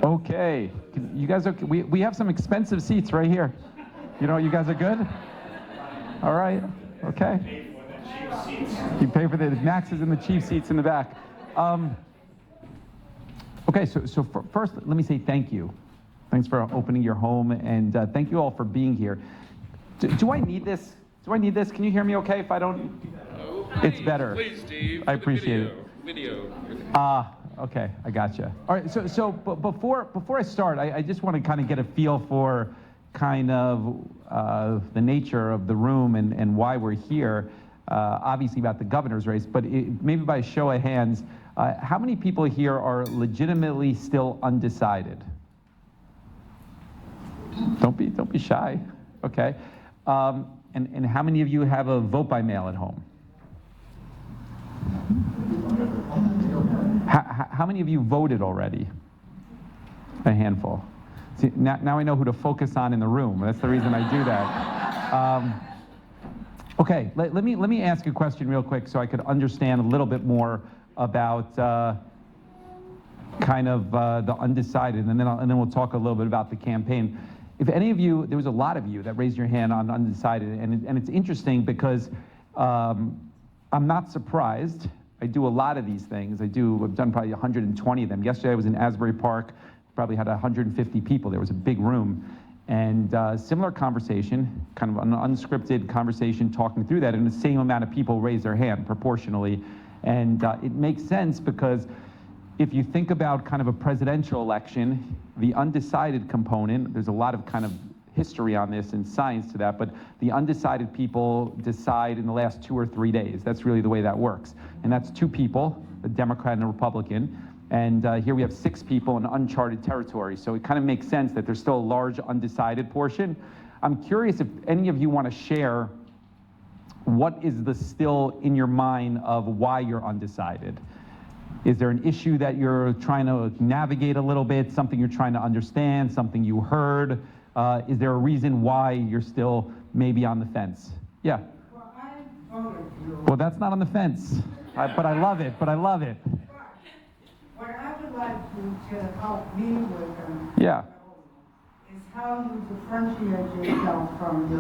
Okay, you guys okay? We have some expensive seats right here. You guys are good? All right, okay. You pay for the Max is in the cheap seats in the back. Okay, so first, let me say thank you. Thanks for opening your home, and thank you all for being here. Do I need this? Do I need this? Can you hear me okay if I don't? Oh, it's better. Please, Steve. I appreciate it. Video. Okay, I gotcha. All right, so before I start, I just want to kind of get a feel for kind of the nature of the room and why we're here. Obviously about the governor's race, but maybe by a show of hands, how many people here are legitimately still undecided? Don't be shy. Okay. And how many of you have a vote by mail at home? How many of you voted already? A handful. See, now I know who to focus on in the room. That's the reason I do that. Okay, let me ask a question real quick so I could understand a little bit more about kind of the undecided, and then we'll talk a little bit about the campaign. If any of you, there was a lot of you that raised your hand on undecided, and it's interesting because I'm not surprised. I do a lot of these things. I've done probably 120 of them. Yesterday I was in Asbury Park, probably had 150 people. There was a big room. And similar conversation, kind of an unscripted conversation talking through that, and the same amount of people raised their hand proportionally. And it makes sense because if you think about kind of a presidential election, the undecided component, there's a lot of kind of history on this and science to that, but the undecided people decide in the last 2 or 3 days. That's really the way that works. And that's 2 people, a Democrat and a Republican. And here we have 6 people in uncharted territory. So it kind of makes sense that there's still a large undecided portion. I'm curious if any of you want to share what is still in your mind of why you're undecided. Is there an issue that you're trying to navigate a little bit, something you're trying to understand, something you heard? Is there a reason why you're still maybe on the fence? Yeah. Well, I voted. Well, that's not on the fence, but I love it. What I would like to help me with yeah. is how you differentiate yourself from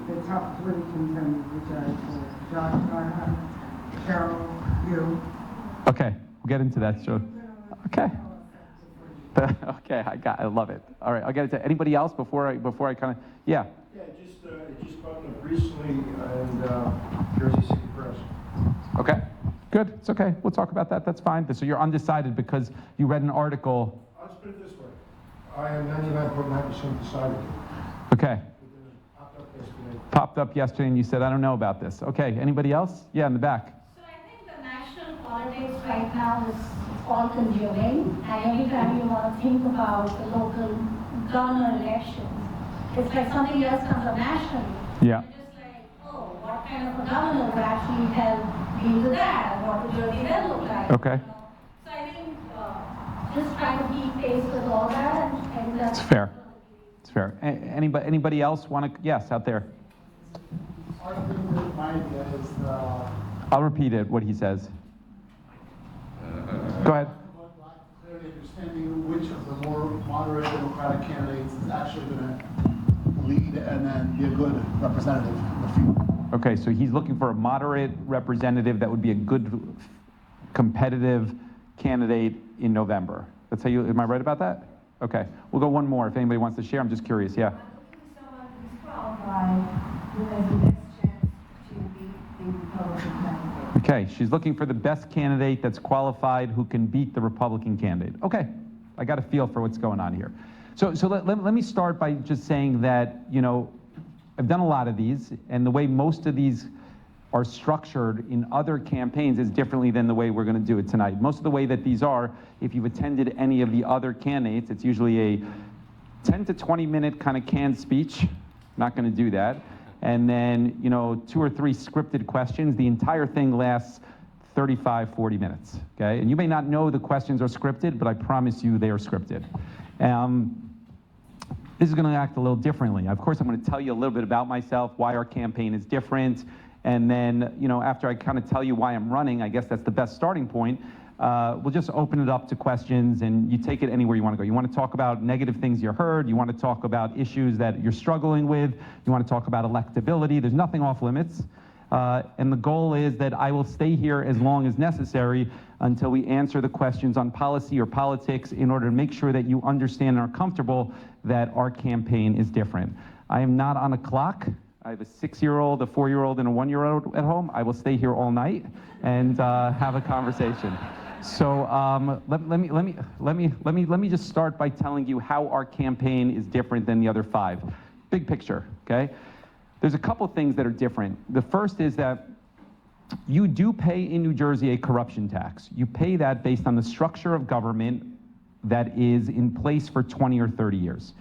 the top 3 contenders, which are Josh, Carol, you. Okay, we'll get into that. Sure. Okay. Okay, I love it. All right, I'll get into anybody else before I kind of, yeah. Yeah, it just popped up recently in Jersey City Press. Okay, good. It's okay. We'll talk about that. That's fine. So you're undecided because you read an article. I'll just put it this way. I am 99.9% decided. Okay. It Popped up yesterday and you said, I don't know about this. Okay, anybody else? Yeah, in the back. So I think the national politics right now is all-consuming, and every time you want to think about the local governor elections, it's like something else comes up nationally. Yeah. You're just like, oh, what kind of a governor would actually help deal with that, and what would your event look like? Okay. So I think just trying to keep pace with all that, and that's fair. It's fair. Anybody else want to? Yes, out there. I think that my idea is I'll repeat it, what he says. Go ahead. clearly understanding which of the more moderate Democratic candidates is actually going to lead and then be a good representative in the field. Okay, so he's looking for a moderate representative that would be a good competitive candidate in November. That's how you, am I right about that? Okay, we'll go one more if anybody wants to share. I'm just curious, yeah. Someone who's qualified, who has the best chance to beat the Republican candidate. Okay, she's looking for the best candidate that's qualified who can beat the Republican candidate. Okay, I got a feel for what's going on here. So let me start by just saying that, you know, I've done a lot of these, and the way most of these are structured in other campaigns is differently than the way we're going to do it tonight. Most of the way that these are, if you've attended any of the other candidates, it's usually a 10 to 20 minute kind of canned speech. Not going to do that. And then, you know, 2 or 3 scripted questions. The entire thing lasts 35, 40 minutes, okay? And you may not know the questions are scripted, but I promise you they are scripted. This is going to act a little differently. Of course, I'm going to tell you a little bit about myself, why our campaign is different, and then, you know, after I kind of tell you why I'm running, I guess that's the best starting point. we'll just open it up to questions, and you take it anywhere you want to go. You want to talk about negative things you heard, you want to talk about issues that you're struggling with, you want to talk about electability, there's nothing off limits. And the goal is that I will stay here as long as necessary until we answer the questions on policy or politics in order to make sure that you understand and are comfortable that our campaign is different. I am not on a clock. I have a 6-year-old, a 4-year-old, and a 1-year-old at home. I will stay here all night and have a conversation. So let me just start by telling you how our campaign is different than the other 5. Big picture, okay? There's a couple things that are different. The first is that you do pay in New Jersey a corruption tax. You pay that based on the structure of government that is in place for 20 or 30 years.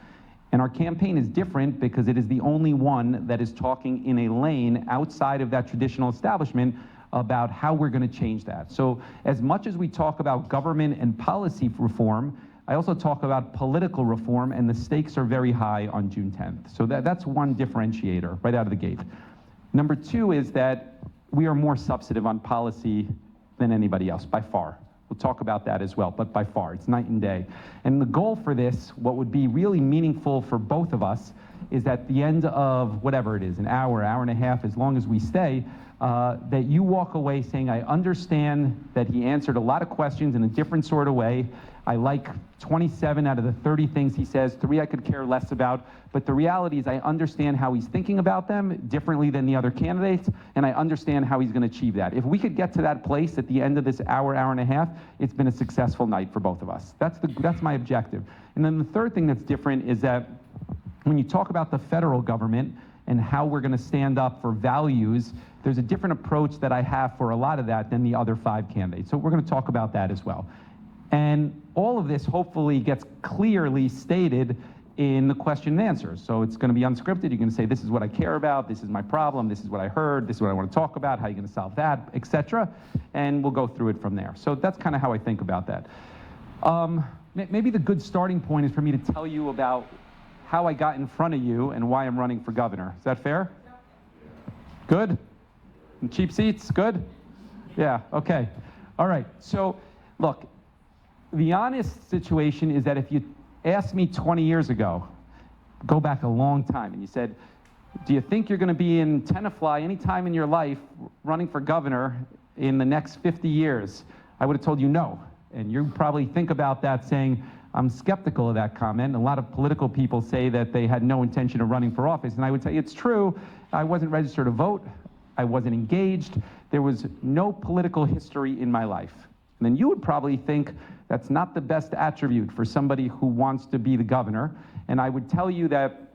And our campaign is different because it is the only one that is talking in a lane outside of that traditional establishment about how we're going to change that. So as much as we talk about government and policy reform, I also talk about political reform, and the stakes are very high on June 10th. So that's one differentiator right out of the gate. Number 2 is that we are more substantive on policy than anybody else, by far. We'll talk about that as well, but by far, it's night and day. And the goal for this, what would be really meaningful for both of us, is at the end of whatever it is, an hour, hour and a half, as long as we stay, that you walk away saying, I understand that he answered a lot of questions in a different sort of way. I like 27 out of the 30 things he says, 3 I could care less about, but the reality is I understand how he's thinking about them differently than the other candidates, and I understand how he's going to achieve that. If we could get to that place at the end of this hour, hour and a half, it's been a successful night for both of us. That's my objective. And then the third thing that's different is that when you talk about the federal government and how we're going to stand up for values, there's a different approach that I have for a lot of that than the other 5 candidates. So we're going to talk about that as well. And all of this hopefully gets clearly stated in the question and answers. So it's going to be unscripted. You can say, this is what I care about, this is my problem, this is what I heard, this is what I want to talk about, how are you going to solve that, etc. And we'll go through it from there. So that's kind of how I think about that. Maybe the good starting point is for me to tell you about how I got in front of you and why I'm running for governor. Is that fair? Good? And cheap seats, good? Yeah, okay. All right, so look, the honest situation is that if you asked me 20 years ago, go back a long time, and you said, do you think you're going to be in Tenafly any time in your life running for governor in the next 50 years? I would have told you no. And you probably think about that saying, I'm skeptical of that comment. A lot of political people say that they had no intention of running for office, and I would say it's true. I wasn't registered to vote. I wasn't engaged. There was no political history in my life. And then you would probably think that's not the best attribute for somebody who wants to be the governor. And I would tell you that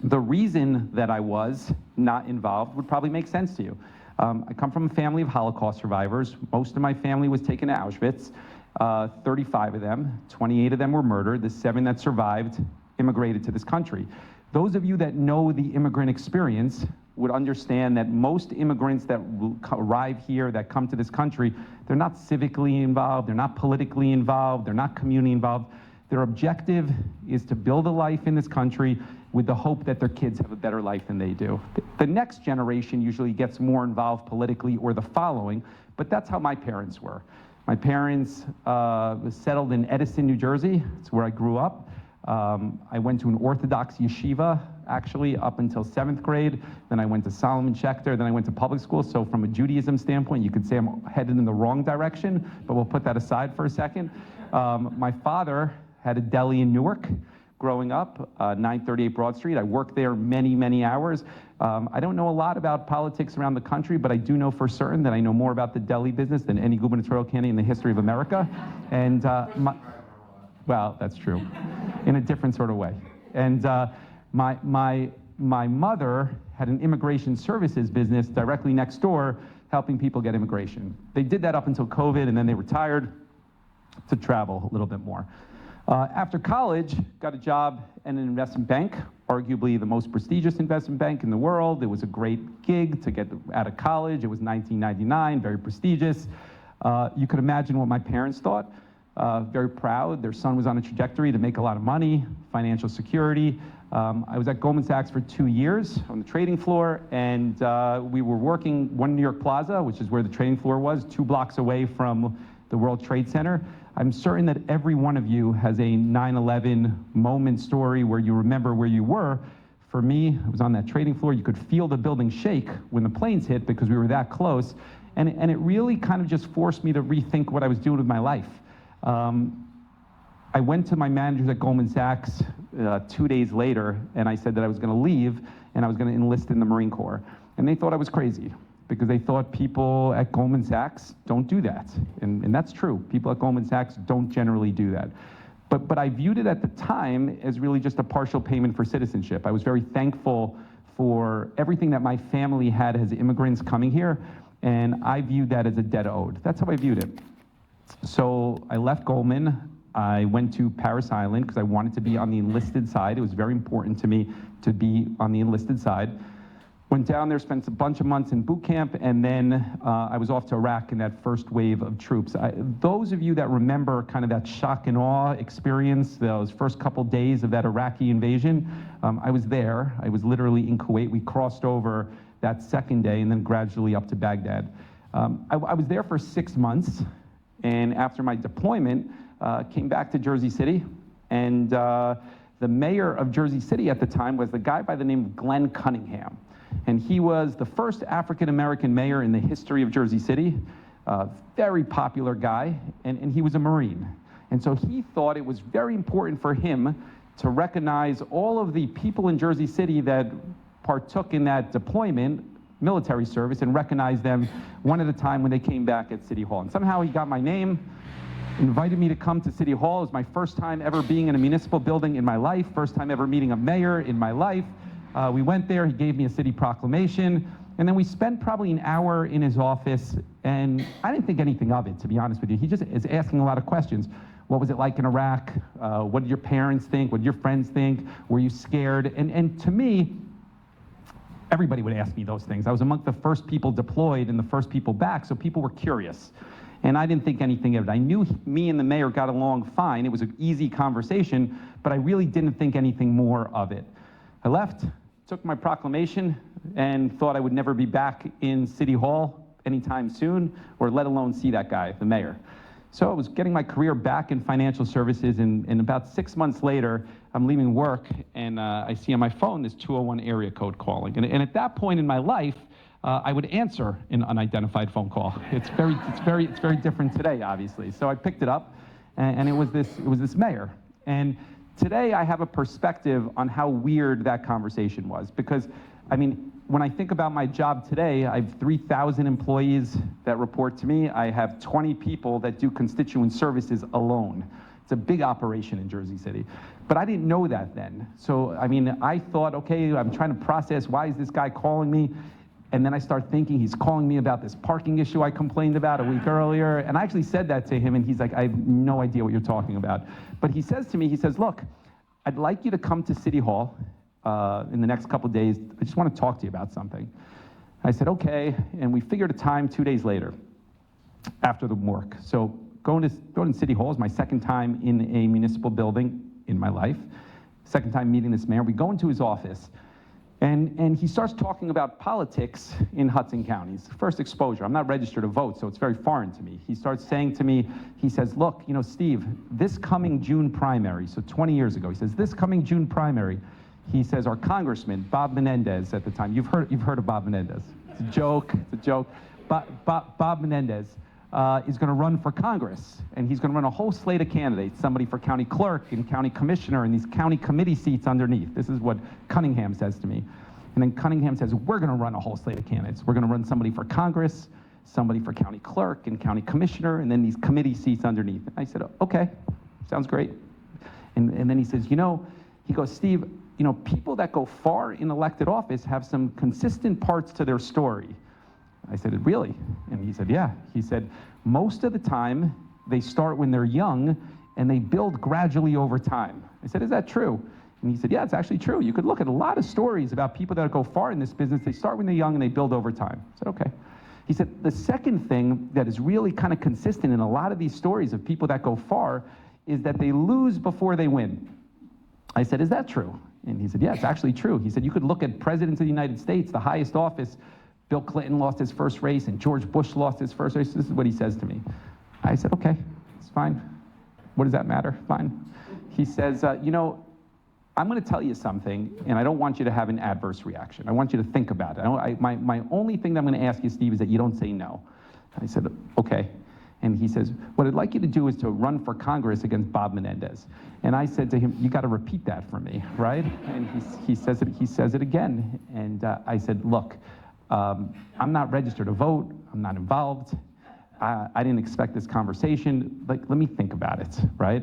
the reason that I was not involved would probably make sense to you. I come from a family of Holocaust survivors. Most of my family was taken to Auschwitz. 35 of them, 28 of them were murdered. The 7 that survived immigrated to this country. Those of you that know the immigrant experience would understand that most immigrants that arrive here, that come to this country, they're not civically involved, they're not politically involved, they're not community involved. Their objective is to build a life in this country with the hope that their kids have a better life than they do. The next generation usually gets more involved politically, or the following, but that's how my parents were. My parents settled in Edison, New Jersey. It's where I grew up. I went to an Orthodox yeshiva, actually, up until 7th grade. Then I went to Solomon Schechter. Then I went to public school. So from a Judaism standpoint, you could say I'm headed in the wrong direction, but we'll put that aside for a second. My father had a deli in Newark growing up, 938 Broad Street. I worked there many, many hours. I don't know a lot about politics around the country, but I do know for certain that I know more about the deli business than any gubernatorial candidate in the history of America. And well, that's true, in a different sort of way. And my mother had an immigration services business directly next door, helping people get immigration. They did that up until COVID, and then they retired to travel a little bit more. After college, got a job in an investment bank, arguably the most prestigious investment bank in the world. It was a great gig to get out of college. It was 1999, very prestigious. You could imagine what my parents thought. Very proud. Their son was on a trajectory to make a lot of money, financial security. I was at Goldman Sachs for 2 years on the trading floor, and we were working One New York Plaza, which is where the trading floor was, 2 blocks away from the World Trade Center. I'm certain that every one of you has a 9/11 moment story where you remember where you were. For me, I was on that trading floor. You could feel the building shake when the planes hit because we were that close. And it really kind of just forced me to rethink what I was doing with my life. I went to my managers at Goldman Sachs 2 days later, and I said that I was going to leave and I was going to enlist in the Marine Corps. And they thought I was crazy because they thought people at Goldman Sachs don't do that. And that's true. People at Goldman Sachs don't generally do that. But I viewed it at the time as really just a partial payment for citizenship. I was very thankful for everything that my family had as immigrants coming here, and I viewed that as a debt owed. That's how I viewed it. So I left Goldman. I went to Paris Island because I wanted to be on the enlisted side. It was very important to me to be on the enlisted side. Went down there, spent a bunch of months in boot camp, and then I was off to Iraq in that first wave of troops. Those of you that remember kind of that shock and awe experience, those first couple days of that Iraqi invasion, I was there. I was literally in Kuwait. We crossed over that second day and then gradually up to Baghdad. I was there for 6 months, and after my deployment, came back to Jersey City, and the mayor of Jersey City at the time was the guy by the name of Glenn Cunningham. And he was the first African-American mayor in the history of Jersey City, very popular guy, and he was a Marine. And so he thought it was very important for him to recognize all of the people in Jersey City that partook in that deployment, military service, and recognize them one at a time when they came back at City Hall. And somehow he got my name, invited me to come to City Hall. It was my first time ever being in a municipal building in my life, first time ever meeting a mayor in my life. We went there, he gave me a city proclamation, and then we spent probably an hour in his office, and I didn't think anything of it, to be honest with you. He just is asking a lot of questions. What was it like in Iraq? What did your parents think? What did your friends think? Were you scared? And to me, everybody would ask me those things. I was among the first people deployed and the first people back, so people were curious. And I didn't think anything of it. I knew me and the mayor got along fine. It was an easy conversation, but I really didn't think anything more of it. I left, took my proclamation, and thought I would never be back in City Hall anytime soon, or let alone see that guy, the mayor. So I was getting my career back in financial services, and about 6 months later, I'm leaving work, and I see on my phone this 201 area code calling. And at that point in my life, I would answer an unidentified phone call. It's very different today, obviously. So I picked it up, and it was this mayor. And today I have a perspective on how weird that conversation was, because I mean, when I think about my job today, I have 3,000 employees that report to me. I have 20 people that do constituent services alone. It's a big operation in Jersey City. But I didn't know that then. So, I mean, I thought, okay, I'm trying to process, why is this guy calling me? And then I start thinking he's calling me about this parking issue I complained about a week earlier. And I actually said that to him, and he's like, I have no idea what you're talking about. But he says to me, he says, look, I'd like you to come to City Hall in the next couple of days. I just want to talk to you about something. I said, okay, and we figured a time 2 days later after the work. So going to City Hall is my second time in a municipal building in my life, second time meeting this mayor. We go into his office, and he starts talking about politics in Hudson County. It's the first exposure. I'm not registered to vote, so it's very foreign to me. He starts saying to me, he says, look, you know, Steve, this coming June primary, so 20 years ago, he says, this coming June primary, he says, our congressman, Bob Menendez at the time, you've heard of Bob Menendez. It's a joke, Bob Menendez is gonna run for Congress, and he's gonna run a whole slate of candidates, somebody for county clerk and county commissioner and these county committee seats underneath. This is what Cunningham says to me. And then Cunningham says, we're gonna run a whole slate of candidates. We're gonna run somebody for Congress, somebody for county clerk and county commissioner, and then these committee seats underneath. And I said, okay, sounds great. And then he says, you know, he goes, Steve, you know, people that go far in elected office have some consistent parts to their story. I said, really? And he said, yeah. He said, most of the time, they start when they're young, and they build gradually over time. I said, is that true? And he said, yeah, it's actually true. You could look at a lot of stories about people that go far in this business. They start when they're young, and they build over time. I said, okay. He said, the second thing that is really kind of consistent in a lot of these stories of people that go far is that they lose before they win. I said, is that true? And he said, yeah, it's actually true. He said, you could look at presidents of the United States, the highest office. Bill Clinton lost his first race, and George Bush lost his first race. This is what he says to me. I said, okay, it's fine. What does that matter? Fine. He says, you know, I'm going to tell you something, and I don't want you to have an adverse reaction. I want you to think about it. My only thing that I'm going to ask you, Steve, is that you don't say no. I said, okay. And he says, what I'd like you to do is to run for Congress against Bob Menendez. And I said to him, you got to repeat that for me, right? And he says it again. And I said, look, I'm not registered to vote. I'm not involved. I didn't expect this conversation. Like, let me think about it, right?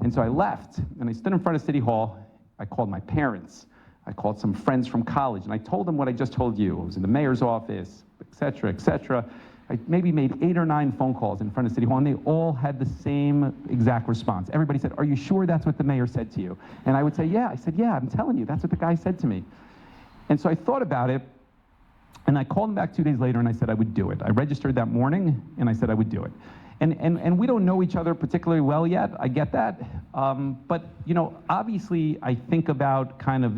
And so I left, and I stood in front of City Hall. I called my parents. I called some friends from college, and I told them what I just told you. I was in the mayor's office, et cetera, et cetera. I maybe made 8 or 9 phone calls in front of City Hall, and they all had the same exact response. Everybody said, are you sure that's what the mayor said to you? And I would say, yeah. I said, yeah, I'm telling you, that's what the guy said to me. And so I thought about it, and I called him back 2 days later, and I said I would do it. I registered that morning, and I said I would do it. And we don't know each other particularly well yet, I get that. But, you know, obviously I think about kind of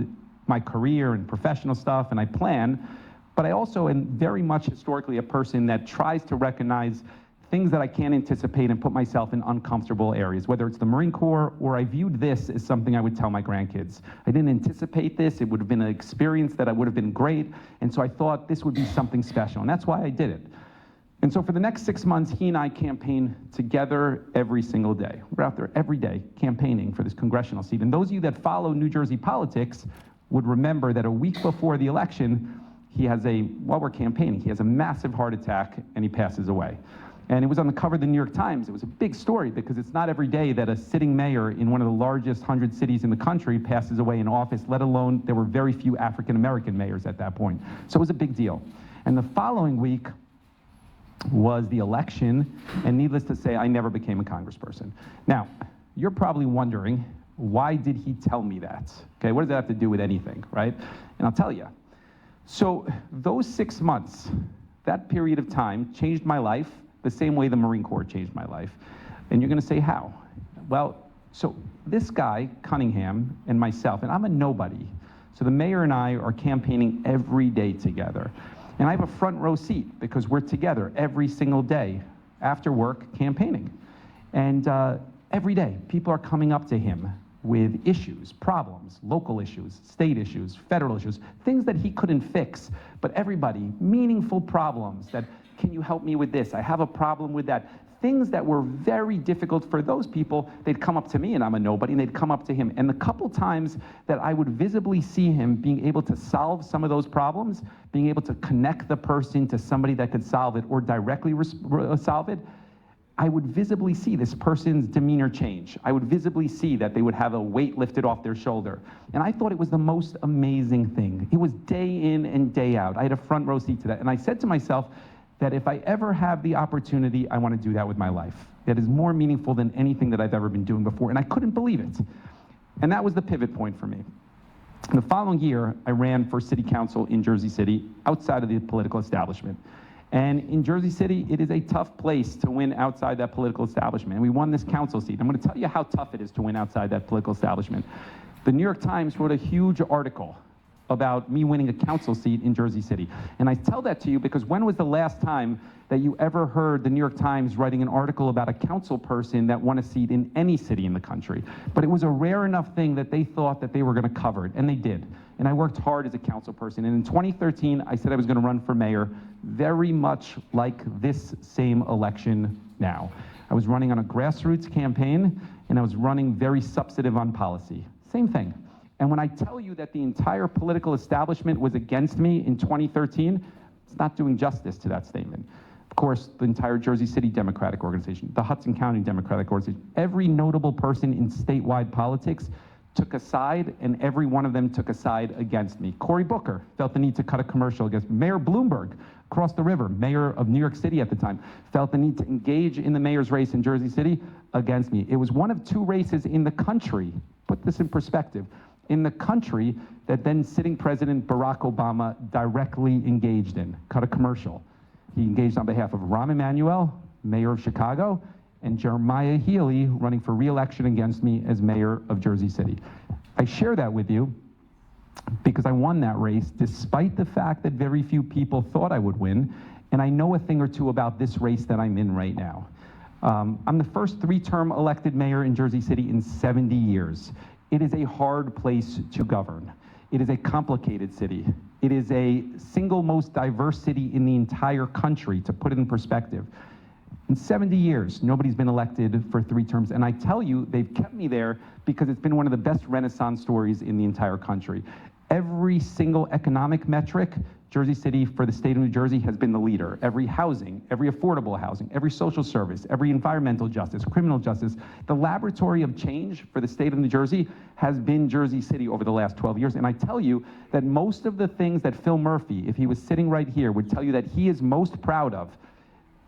my career and professional stuff, and I plan. But I also am very much historically a person that tries to recognize things that I can't anticipate and put myself in uncomfortable areas, whether it's the Marine Corps or I viewed this as something I would tell my grandkids. I didn't anticipate this. It would have been an experience that would have been great. And so I thought this would be something special. And that's why I did it. And so for the next 6 months, he and I campaigned together every single day. We're out there every day campaigning for this congressional seat. And those of you that follow New Jersey politics would remember that a week before the election, while we're campaigning, he has a massive heart attack and he passes away. And it was on the cover of the New York Times. It was a big story because it's not every day that a sitting mayor in one of the largest 100 cities in the country passes away in office, let alone there were very few African-American mayors at that point. So it was a big deal. And the following week was the election, and needless to say, I never became a congressperson. Now, you're probably wondering, why did he tell me that? Okay, what does that have to do with anything, right? And I'll tell you. So those 6 months, that period of time changed my life the same way the Marine Corps changed my life. And you're gonna say, how? Well, so this guy, Cunningham, and myself, and I'm a nobody. So the mayor and I are campaigning every day together. And I have a front row seat because we're together every single day after work campaigning. And every day, people are coming up to him with issues, problems, local issues, state issues, federal issues, things that he couldn't fix, but everybody, meaningful problems that, can you help me with this? I have a problem with that. Things that were very difficult for those people, they'd come up to me, and I'm a nobody, and they'd come up to him. And the couple times that I would visibly see him being able to solve some of those problems, being able to connect the person to somebody that could solve it or directly solve it, I would visibly see this person's demeanor change. I would visibly see that they would have a weight lifted off their shoulder. And I thought it was the most amazing thing. It was day in and day out. I had a front row seat to that. And I said to myself that if I ever have the opportunity, I want to do that with my life. That is more meaningful than anything that I've ever been doing before. And I couldn't believe it. And that was the pivot point for me. The following year, I ran for city council in Jersey City, outside of the political establishment. And in Jersey City, it is a tough place to win outside that political establishment. And we won this council seat. I'm going to tell you how tough it is to win outside that political establishment. The New York Times wrote a huge article about me winning a council seat in Jersey City. And I tell that to you because when was the last time that you ever heard the New York Times writing an article about a council person that won a seat in any city in the country? But it was a rare enough thing that they thought that they were going to cover it, and they did. And I worked hard as a council person. And in 2013, I said I was going to run for mayor, very much like this same election now. I was running on a grassroots campaign, and I was running very substantive on policy. Same thing. And when I tell you that the entire political establishment was against me in 2013, it's not doing justice to that statement. Of course, the entire Jersey City Democratic Organization, the Hudson County Democratic Organization, every notable person in statewide politics took a side, and every one of them took a side against me. Cory Booker felt the need to cut a commercial against me. Mayor Bloomberg, across the river, mayor of New York City at the time, felt the need to engage in the mayor's race in Jersey City against me. It was one of 2 races in the country, put this in perspective, in the country that then sitting President Barack Obama directly engaged in, cut a commercial. He engaged on behalf of Rahm Emanuel, mayor of Chicago, and Jeremiah Healy running for re-election against me as mayor of Jersey City. I share that with you because I won that race despite the fact that very few people thought I would win, and I know a thing or two about this race that I'm in right now. I'm the first three-term elected mayor in Jersey City in 70 years. It is a hard place to govern. It is a complicated city. It is a single most diverse city in the entire country, to put it in perspective. In 70 years, nobody's been elected for 3 terms, and I tell you, they've kept me there because it's been one of the best Renaissance stories in the entire country. Every single economic metric, Jersey City for the state of New Jersey has been the leader. Every housing, every affordable housing, every social service, every environmental justice, criminal justice, the laboratory of change for the state of New Jersey has been Jersey City over the last 12 years. And I tell you that most of the things that Phil Murphy, if he was sitting right here, would tell you that he is most proud of,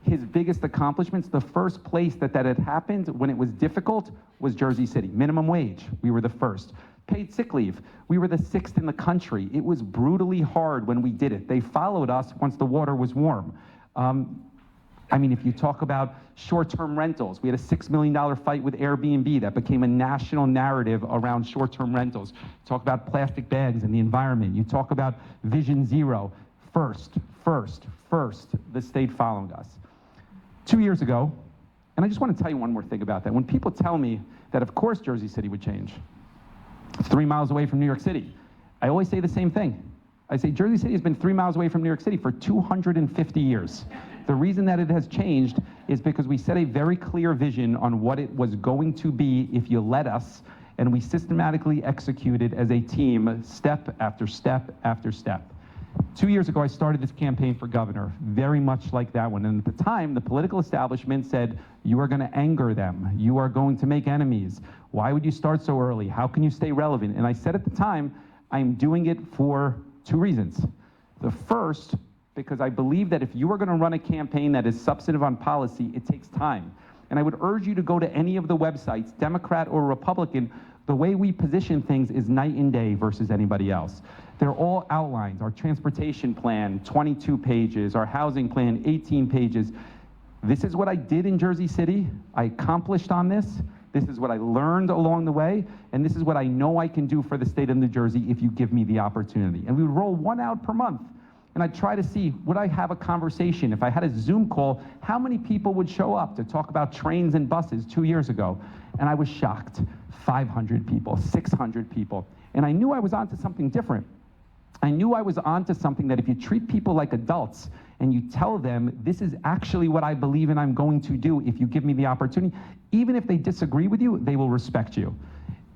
his biggest accomplishments, the first place that had happened when it was difficult was Jersey City. Minimum wage, we were the first. Paid sick leave, we were the 6th in the country. It was brutally hard when we did it. They followed us once the water was warm. I mean, if you talk about short-term rentals, we had a $6 million fight with Airbnb that became a national narrative around short-term rentals. Talk about plastic bags and the environment. You talk about Vision Zero. First, the state followed us. 2 years ago, and I just want to tell you one more thing about that. When people tell me that of course Jersey City would change, it's 3 miles away from New York City, I always say the same thing. I say Jersey City has been 3 miles away from New York City for 250 years. The reason that it has changed is because we set a very clear vision on what it was going to be if you let us, and we systematically executed as a team, step after step after step. 2 years ago, I started this campaign for governor, very much like that one. And at the time, the political establishment said, you are going to anger them. You are going to make enemies. Why would you start so early? How can you stay relevant? And I said at the time, I'm doing it for 2 reasons. The first, because I believe that if you are going to run a campaign that is substantive on policy, it takes time. And I would urge you to go to any of the websites, Democrat or Republican. The way we position things is night and day versus anybody else. They're all outlines. Our transportation plan, 22 pages. Our housing plan, 18 pages. This is what I did in Jersey City. I accomplished on this. This is what I learned along the way. And this is what I know I can do for the state of New Jersey if you give me the opportunity. And we would roll 1 out per month. And I'd try to see, would I have a conversation? If I had a Zoom call, how many people would show up to talk about trains and buses 2 years ago? And I was shocked. 500 people, 600 people. And I knew I was onto something different. I knew I was onto something that if you treat people like adults and you tell them, this is actually what I believe and I'm going to do if you give me the opportunity, even if they disagree with you, they will respect you.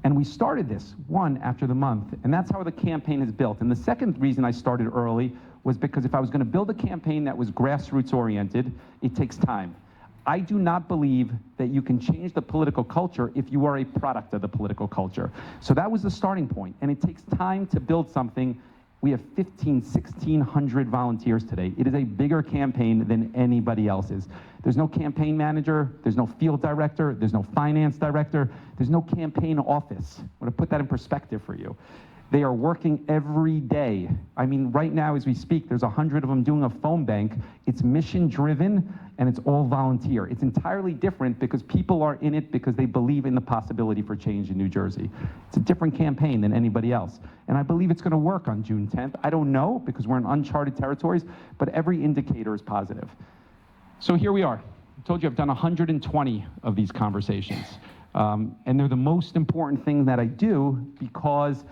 And we started this one after the month, and that's how the campaign is built. And the second reason I started early was because if I was going to build a campaign that was grassroots oriented, it takes time. I do not believe that you can change the political culture if you are a product of the political culture. So that was the starting point, and it takes time to build something. We have 1,600 volunteers today. It is a bigger campaign than anybody else's. There's no campaign manager, there's no field director, there's no finance director, there's no campaign office. I want to put that in perspective for you. They are working every day. I mean, right now as we speak, there's 100 of them doing a phone bank. It's mission driven and it's all volunteer. It's entirely different because people are in it because they believe in the possibility for change in New Jersey. It's a different campaign than anybody else. And I believe it's going to work on June 10th. I don't know because we're in uncharted territories, but every indicator is positive. So here we are. I told you I've done 120 of these conversations. And they're the most important thing that I do because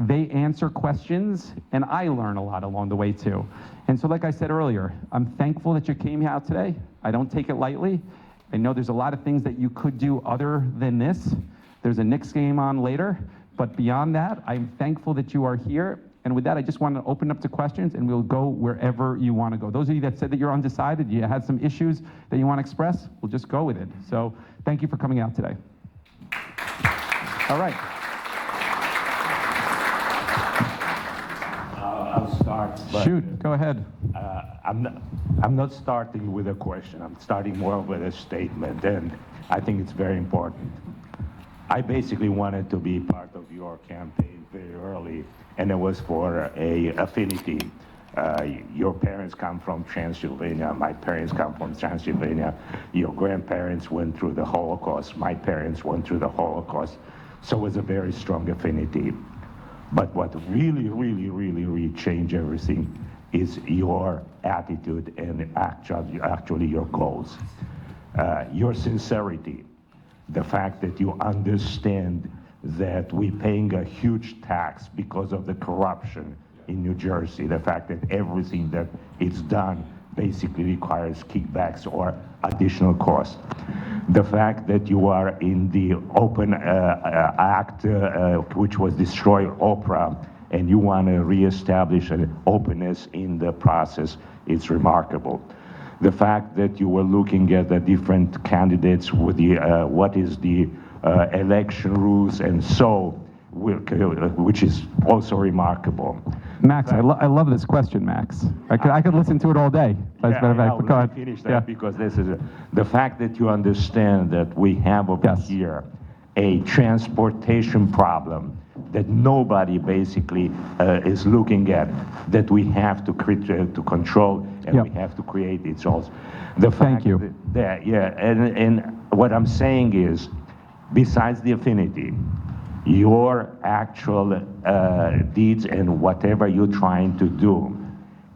they answer questions, and I learn a lot along the way too. And so like I said earlier, I'm thankful that you came out today. I don't take it lightly. I know there's a lot of things that you could do other than this. There's a Knicks game on later, but beyond that, I'm thankful that you are here. And with that, I just want to open up to questions, and we'll go wherever you want to go. Those of you that said that you're undecided, you had some issues that you want to express, we'll just go with it. So thank you for coming out today. All right. I'll start. But, shoot, go ahead. I'm not starting with a question. I'm starting more with a statement, and I think it's very important. I basically wanted to be part of your campaign very early, and it was for a affinity. Your parents come from Transylvania. My parents come from Transylvania. Your grandparents went through the Holocaust. My parents went through the Holocaust. So it was a very strong affinity. But what really changed everything is your attitude and actually your goals. your sincerity, the fact that you understand that we're paying a huge tax because of the corruption in New Jersey, the fact that everything that is done basically requires kickbacks or additional costs. The fact that you are in the Open Act, which was destroy Oprah, and you want to reestablish an openness in the process, it's remarkable. The fact that you were looking at the different candidates with the, what is the election rules and so, which is also remarkable. Max, I love this question, Max. I could listen to it all day. As a matter of fact, but go Let ahead. me finish that Yeah. because this is the fact that you understand that we have over Yes. here a transportation problem that nobody basically is looking at, that we have to control, and Yep. we have to create its also. The Thank fact you. that, yeah, and what I'm saying is, besides the affinity, your actual deeds and whatever you're trying to do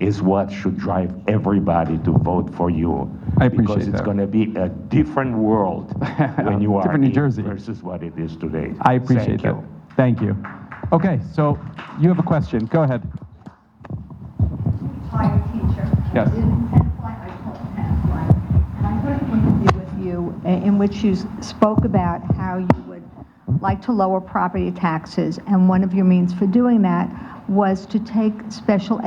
is what should drive everybody to vote for you. I appreciate because it's that. going to be a different world when you are Different New in Jersey. versus what it is today. I appreciate Thank that. you. Thank you. Okay, so you have a question. Go ahead. Retired teacher. Yes. I didn't Tenafly, I taught Tenafly. And I heard an interview with you in which you spoke about how you would like to lower property taxes, and one of your means for doing that was to take special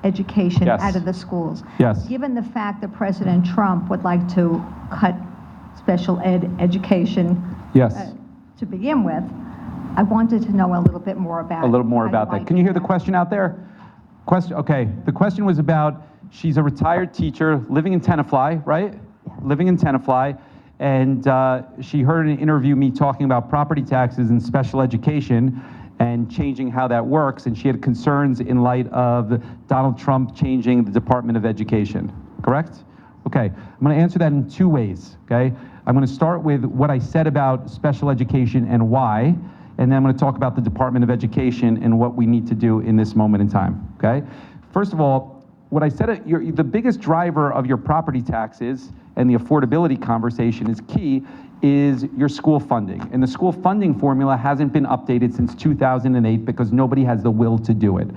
education Yes. out of the schools. Yes. Given the fact that President Trump would like to cut special education Yes. to begin with, I wanted to know a little bit more about A little more how you about that. like Can you hear the that. question out there? Question, okay. The question was about, she's a retired teacher living in Tenafly, right? Living in Tenafly, and she heard an interview me talking about property taxes and special education and changing how that works, and she had concerns in light of Donald Trump changing the Department of Education, correct? Okay, I'm gonna answer that in two ways, okay? I'm gonna start with what I said about special education and why, and then I'm going to talk about the Department of Education and what we need to do in this moment in time, okay? First of all, what I said, the biggest driver of your property taxes and the affordability conversation is key, is your school funding. And the school funding formula hasn't been updated since 2008 because nobody has the will to do it.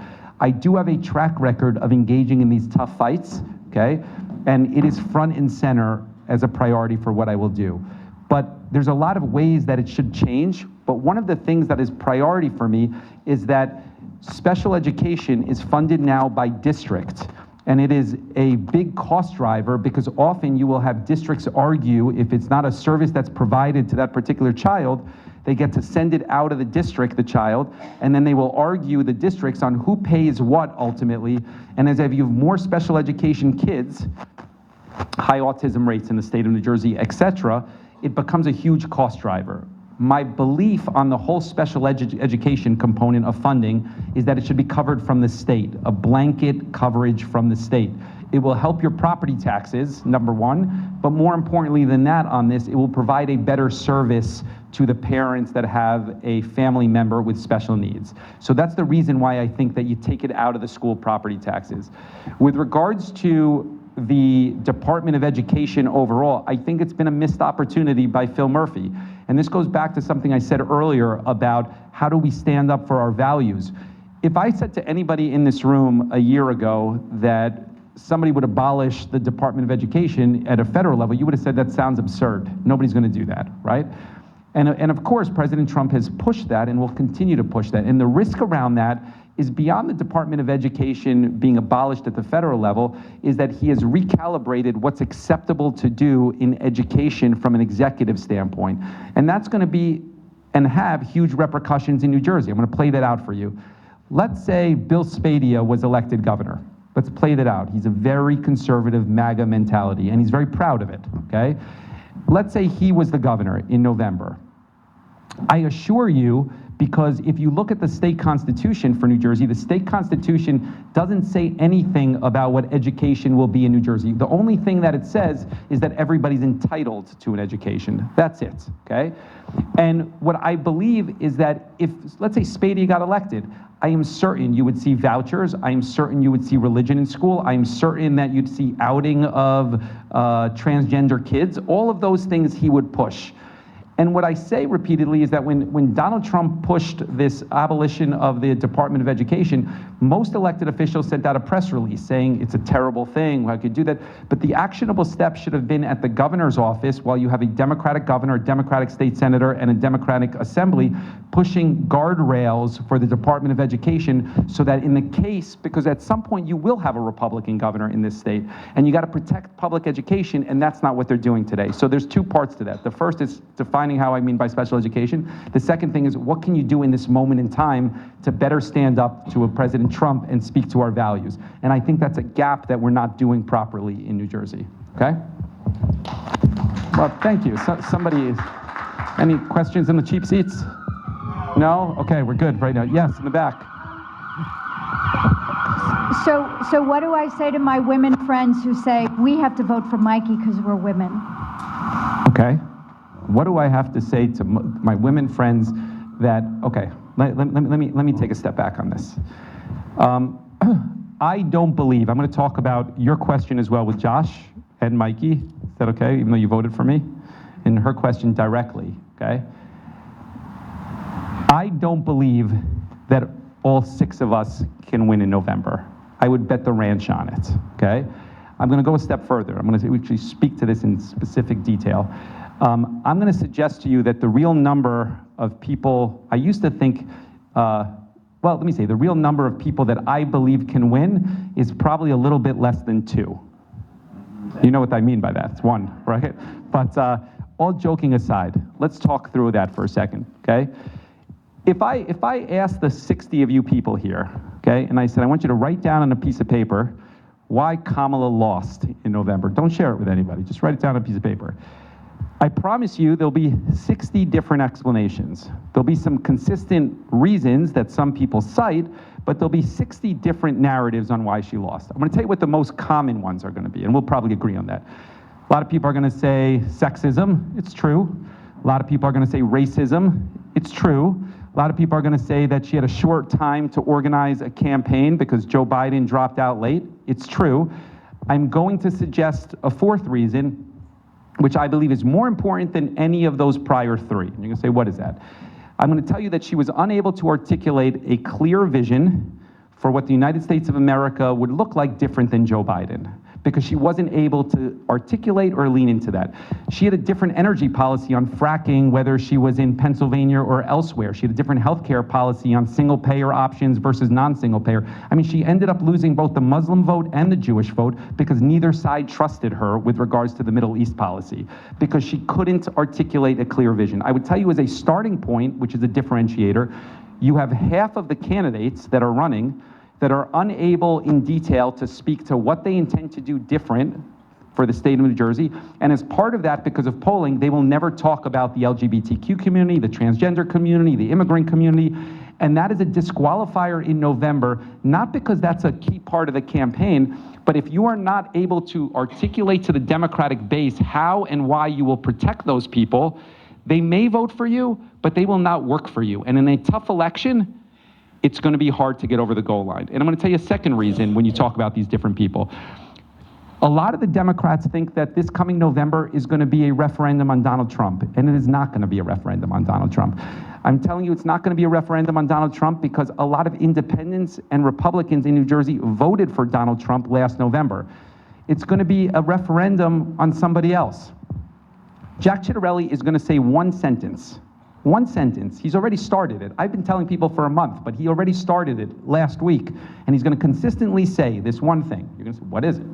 I do have a track record of engaging in these tough fights, okay? And it is front and center as a priority for what I will do. But there's a lot of ways that it should change, but one of the things that is priority for me is that special education is funded now by district, and it is a big cost driver because often you will have districts argue if it's not a service that's provided to that particular child, they get to send it out of the district, the child, and then they will argue the districts on who pays what ultimately, and as if you have more special education kids, high autism rates in the state of New Jersey, et cetera, it becomes a huge cost driver. My belief on the whole special education component of funding is that it should be covered from the state, a blanket coverage from the state. It will help your property taxes, number one, but more importantly than that on this, it will provide a better service to the parents that have a family member with special needs. So that's the reason why I think that you take it out of the school property taxes. With regards to the Department of Education overall, I think it's been a missed opportunity by Phil Murphy. And this goes back to something I said earlier about how do we stand up for our values. If I said to anybody in this room a year ago that somebody would abolish the Department of Education at a federal level, you would have said that sounds absurd. Nobody's going to do that, right? And of course, President Trump has pushed that and will continue to push that. And the risk around that is beyond the Department of Education being abolished at the federal level, is that he has recalibrated what's acceptable to do in education from an executive standpoint. And that's going to be and have huge repercussions in New Jersey. I'm going to play that out for you. Let's say Bill Spadia was elected governor. Let's play that out. He's a very conservative MAGA mentality, and he's very proud of it, okay? Let's say he was the governor in November. I assure you, because if you look at the state constitution for New Jersey, the state constitution doesn't say anything about what education will be in New Jersey. The only thing that it says is that everybody's entitled to an education. That's it, okay? And what I believe is that if, let's say Spady got elected, I am certain you would see vouchers. I am certain you would see religion in school. I am certain that you'd see outing of transgender kids. All of those things he would push. And what I say repeatedly is that when Donald Trump pushed this abolition of the Department of Education, most elected officials sent out a press release saying it's a terrible thing, how could you do that? But the actionable step should have been at the governor's office while you have a Democratic governor, a Democratic state senator, and a Democratic assembly pushing guardrails for the Department of Education so that in the case, because at some point you will have a Republican governor in this state, and you got to protect public education, and that's not what they're doing today. So there's two parts to that. The first is defining how I mean by special education. The second thing is what can you do in this moment in time to better stand up to a President Trump and speak to our values? And I think that's a gap that we're not doing properly in New Jersey, okay? Well, thank you. Somebody, any questions in the cheap seats? No? Okay, we're good right now. Yes, in the back. So what do I say to my women friends who say, we have to vote for Mikey because we're women? Okay. What do I have to say to my women friends that, okay, let me take a step back on this. I don't believe, I'm going to talk about your question as well with Josh and Mikey. Is that okay, even though you voted for me? And her question directly, okay? I don't believe that all 6 of us can win in November. I would bet the ranch on it, okay? I'm going to go a step further. I'm going to actually speak to this in specific detail. I'm going to suggest to you that the real number of people, I used to think, well, let me say, the real number of people that I believe can win is probably a little bit less than 2. You know what I mean by that, it's 1, right? But all joking aside, let's talk through that for a second, okay? If I asked the 60 of you people here, okay, and I said, I want you to write down on a piece of paper why Kamala lost in November. Don't share it with anybody, just write it down on a piece of paper. I promise you there'll be 60 different explanations. There'll be some consistent reasons that some people cite, but there'll be 60 different narratives on why she lost. I'm going to tell you what the most common ones are going to be, and we'll probably agree on that. A lot of people are going to say sexism. It's true. A lot of people are going to say racism. It's true. A lot of people are going to say that she had a short time to organize a campaign because Joe Biden dropped out late. It's true. I'm going to suggest a 4th reason, which I believe is more important than any of those prior 3. And you're going to say, what is that? I'm going to tell you that she was unable to articulate a clear vision for what the United States of America would look like different than Joe Biden, because she wasn't able to articulate or lean into that. She had a different energy policy on fracking, whether she was in Pennsylvania or elsewhere. She had a different healthcare policy on single-payer options versus non-single-payer. I mean, she ended up losing both the Muslim vote and the Jewish vote because neither side trusted her with regards to the Middle East policy, because she couldn't articulate a clear vision. I would tell you as a starting point, which is a differentiator, you have half of the candidates that are running that are unable in detail to speak to what they intend to do different for the state of New Jersey. And as part of that, because of polling, they will never talk about the LGBTQ community, the transgender community, the immigrant community. And that is a disqualifier in November, not because that's a key part of the campaign, but if you are not able to articulate to the Democratic base how and why you will protect those people, they may vote for you, but they will not work for you. And in a tough election, it's going to be hard to get over the goal line. And I'm going to tell you a second reason when you talk about these different people. A lot of the Democrats think that this coming November is going to be a referendum on Donald Trump, and it is not going to be a referendum on Donald Trump. I'm telling you it's not going to be a referendum on Donald Trump because a lot of independents and Republicans in New Jersey voted for Donald Trump last November. It's going to be a referendum on somebody else. Jack Ciattarelli is going to say one sentence. One sentence. He's already started it. I've been telling people for a month, but he already started it last week. And he's going to consistently say this one thing. You're going to say, what is it?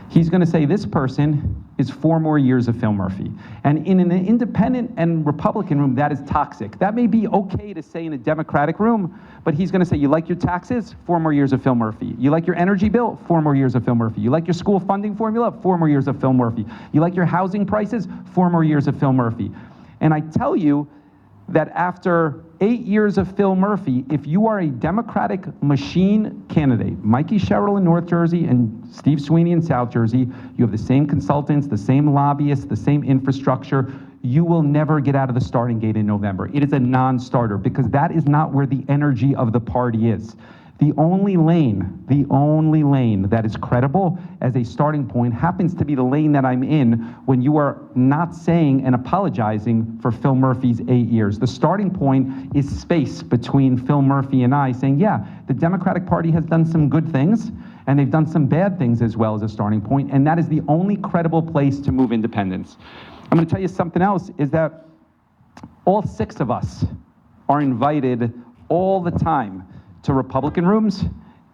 He's going to say this person is 4 more years of Phil Murphy. And in an independent and Republican room, that is toxic. That may be okay to say in a Democratic room, but he's going to say, you like your taxes? 4 more years of Phil Murphy. You like your energy bill? 4 more years of Phil Murphy. You like your school funding formula? 4 more years of Phil Murphy. You like your housing prices? 4 more years of Phil Murphy. And I tell you, that after 8 years of Phil Murphy, if you are a Democratic machine candidate, Mikey Sherrill in North Jersey and Steve Sweeney in South Jersey, you have the same consultants, the same lobbyists, the same infrastructure, you will never get out of the starting gate in November. It is a non-starter because that is not where the energy of the party is. The only lane that is credible as a starting point happens to be the lane that I'm in when you are not saying and apologizing for Phil Murphy's 8 years. The starting point is space between Phil Murphy and I saying, yeah, the Democratic Party has done some good things and they've done some bad things as well as a starting point, and that is the only credible place to move independence. I'm going to tell you something else, is that all 6 of us are invited all the time to Republican rooms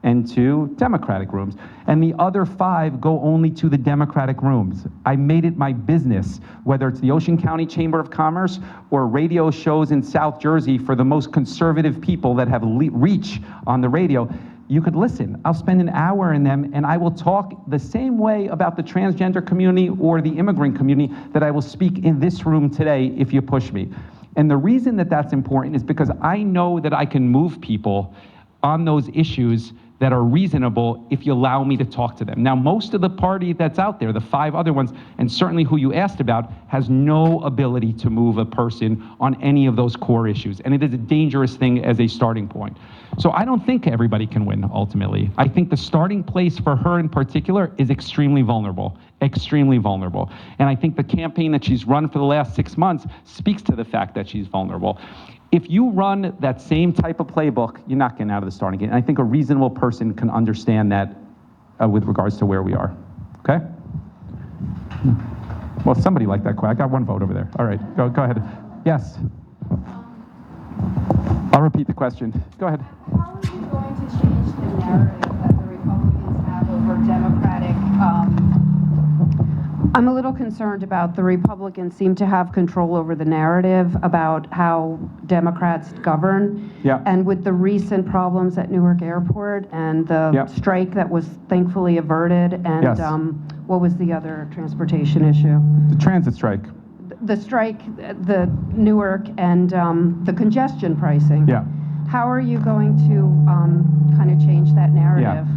and to Democratic rooms. And the other 5 go only to the Democratic rooms. I made it my business, whether it's the Ocean County Chamber of Commerce or radio shows in South Jersey for the most conservative people that have reach on the radio. You could listen. I'll spend an hour in them and I will talk the same way about the transgender community or the immigrant community that I will speak in this room today if you push me. And the reason that that's important is because I know that I can move people on those issues that are reasonable if you allow me to talk to them. Now, most of the party that's out there, the 5 other ones, and certainly who you asked about, has no ability to move a person on any of those core issues. And it is a dangerous thing as a starting point. So I don't think everybody can win, ultimately. I think the starting place for her in particular is extremely vulnerable, extremely vulnerable. And I think the campaign that she's run for the last 6 months speaks to the fact that she's vulnerable. If you run that same type of playbook, you're not getting out of the starting gate. And I think a reasonable person can understand that with regards to where we are. Okay? Well, somebody liked that question. I got 1 vote over there. All right, go ahead. Yes. I'll repeat the question. Go ahead. How are you going to change the narrative that the Republicans have over Democratic? I'm a little concerned about the Republicans seem to have control over the narrative about how Democrats govern. Yeah. And with the recent problems at Newark Airport and the strike that was thankfully averted, and Yes. What was the other transportation issue? The transit strike. The strike, the Newark, and the congestion pricing. Yeah. How are you going to kind of change that narrative?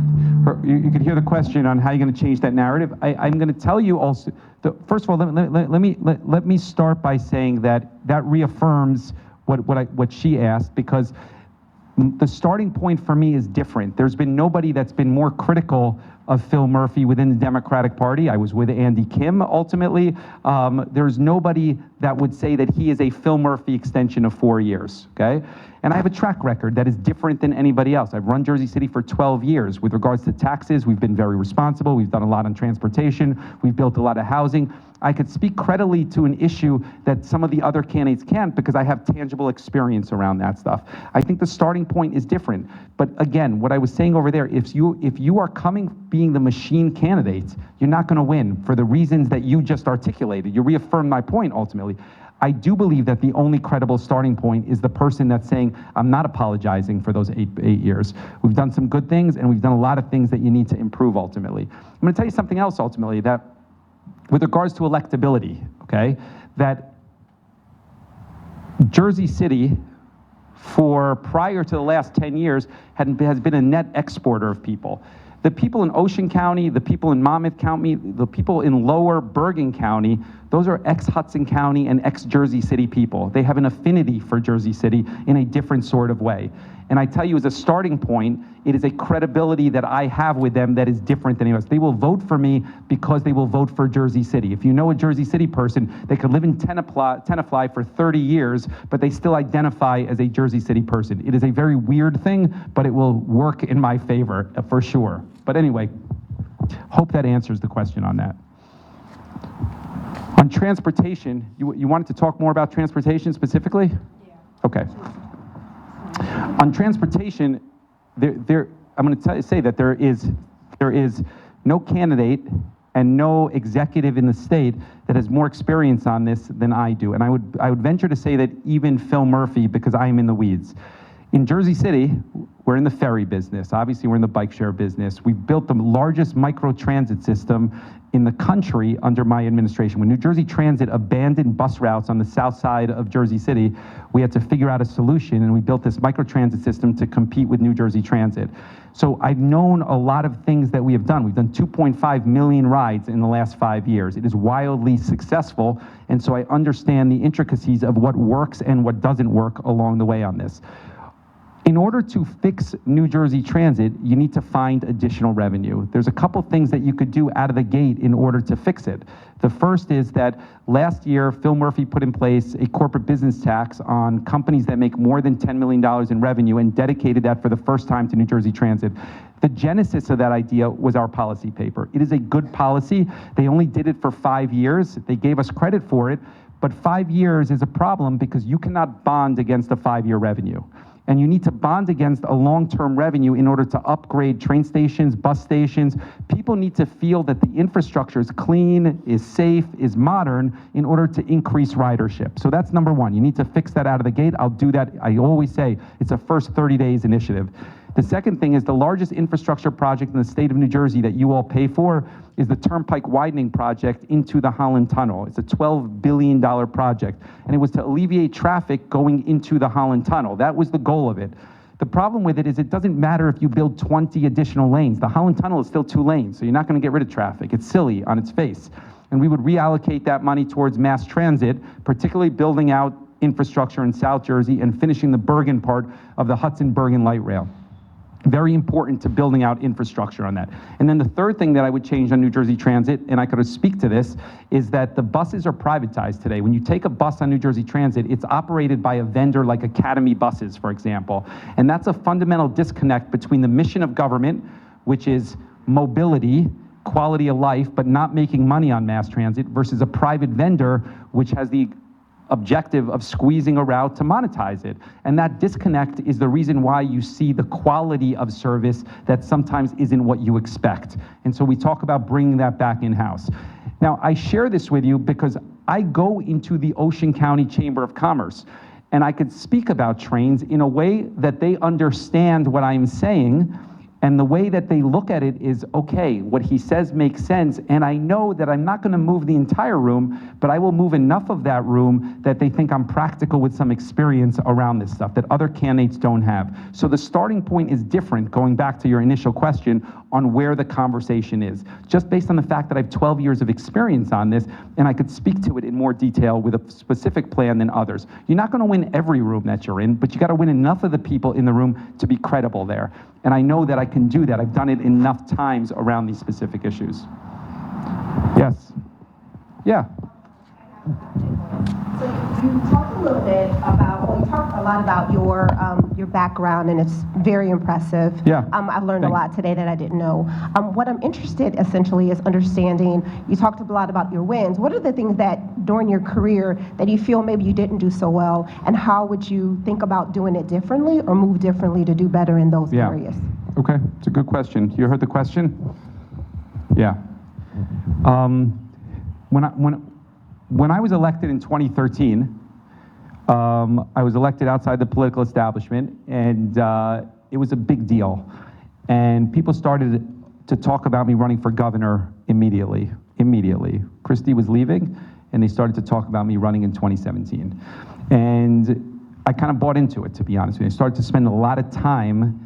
You could hear the question on how you're going to change that narrative. I'm going to tell you also, first of all, let me start by saying that reaffirms what she asked, because the starting point for me is different. There's been nobody that's been more critical of Phil Murphy within the Democratic Party. I was with Andy Kim, ultimately. There's nobody that would say that he is a Phil Murphy extension of 4 years, okay? And I have a track record that is different than anybody else. I've run Jersey City for 12 years. With regards to taxes, we've been very responsible. We've done a lot on transportation. We've built a lot of housing. I could speak credibly to an issue that some of the other candidates can't because I have tangible experience around that stuff. I think the starting point is different. But again, what I was saying over there, if you are coming being the machine candidates, you're not going to win for the reasons that you just articulated. You reaffirmed my point ultimately. I do believe that the only credible starting point is the person that's saying, I'm not apologizing for those eight years. We've done some good things and we've done a lot of things that you need to improve ultimately. I'm going to tell you something else ultimately, that with regards to electability, okay, that Jersey City, for prior to the last 10 years, has been a net exporter of people. The people in Ocean County, the people in Monmouth County, the people in Lower Bergen County, those are ex-Hudson County and ex-Jersey City people. They have an affinity for Jersey City in a different sort of way. And I tell you, as a starting point, it is a credibility that I have with them that is different than anyone else. They will vote for me because they will vote for Jersey City. If you know a Jersey City person, they could live in Tenafly for 30 years, but they still identify as a Jersey City person. It is a very weird thing, but it will work in my favor, for sure. But anyway, hope that answers the question on that. On transportation, you wanted to talk more about transportation specifically? Yeah. Okay. On transportation, I'm going to say that there is no candidate and no executive in the state that has more experience on this than I do. And I would venture to say that even Phil Murphy, because I am in the weeds. In Jersey City, we're in the ferry business. Obviously, we're in the bike share business. We've built the largest micro-transit system in the country under my administration. When New Jersey Transit abandoned bus routes on the south side of Jersey City, we had to figure out a solution, and we built this micro-transit system to compete with New Jersey Transit. So I've known a lot of things that we have done. We've done 2.5 million rides in the last 5 years. It is wildly successful, and so I understand the intricacies of what works and what doesn't work along the way on this. In order to fix New Jersey Transit, you need to find additional revenue. There's a couple things that you could do out of the gate in order to fix it. The first is that last year, Phil Murphy put in place a corporate business tax on companies that make more than $10 million in revenue and dedicated that for the first time to New Jersey Transit. The genesis of that idea was our policy paper. It is a good policy. They only did it for 5 years. They gave us credit for it, but 5 years is a problem because you cannot bond against a 5-year revenue. And you need to bond against a long-term revenue in order to upgrade train stations, bus stations. People need to feel that the infrastructure is clean, is safe, is modern in order to increase ridership. So that's number one. You need to fix that out of the gate. I'll do that. I always say it's a first 30 days initiative. The second thing is the largest infrastructure project in the state of New Jersey that you all pay for is the Turnpike widening project into the Holland Tunnel. It's a $12 billion project, and it was to alleviate traffic going into the Holland Tunnel. That was the goal of it. The problem with it is it doesn't matter if you build 20 additional lanes. The Holland Tunnel is still 2 lanes, so you're not going to get rid of traffic. It's silly on its face. And we would reallocate that money towards mass transit, particularly building out infrastructure in South Jersey and finishing the Bergen part of the Hudson-Bergen light rail. Very important to building out infrastructure on that. And then the third thing that I would change on New Jersey Transit, and I could speak to this, is that the buses are privatized today. When you take a bus on New Jersey Transit, it's operated by a vendor like Academy Buses, for example. And that's a fundamental disconnect between the mission of government, which is mobility, quality of life, but not making money on mass transit, versus a private vendor, which has the objective of squeezing a route to monetize it. And that disconnect is the reason why you see the quality of service that sometimes isn't what you expect. And so we talk about bringing that back in-house. Now, I share this with you because I go into the Ocean County Chamber of Commerce, and I could speak about trains in a way that they understand what I'm saying. And the way that they look at it is, okay, what he says makes sense, and I know that I'm not going to move the entire room, but I will move enough of that room that they think I'm practical with some experience around this stuff that other candidates don't have. So the starting point is different, going back to your initial question on where the conversation is, just based on the fact that I have 12 years of experience on this, and I could speak to it in more detail with a specific plan than others. You're not going to win every room that you're in, but you got to win enough of the people in the room to be credible there. And I know that I can do that. I've done it enough times around these specific issues. Yes. Yeah. So you talked a little bit about, well, you talked a lot about your background, and it's very impressive. Yeah. I've learned Thanks. a lot today that I didn't know. What I'm interested essentially is understanding, you talked a lot about your wins. What are the things that during your career that you feel maybe you didn't do so well, and how would you think about doing it differently or move differently to do better in those areas? Okay, it's a good question. You heard the question? Yeah. When I was elected in 2013, I was elected outside the political establishment, and it was a big deal. And people started to talk about me running for governor immediately. Christie was leaving, and they started to talk about me running in 2017. And I kind of bought into it, to be honest with you. I started to spend a lot of time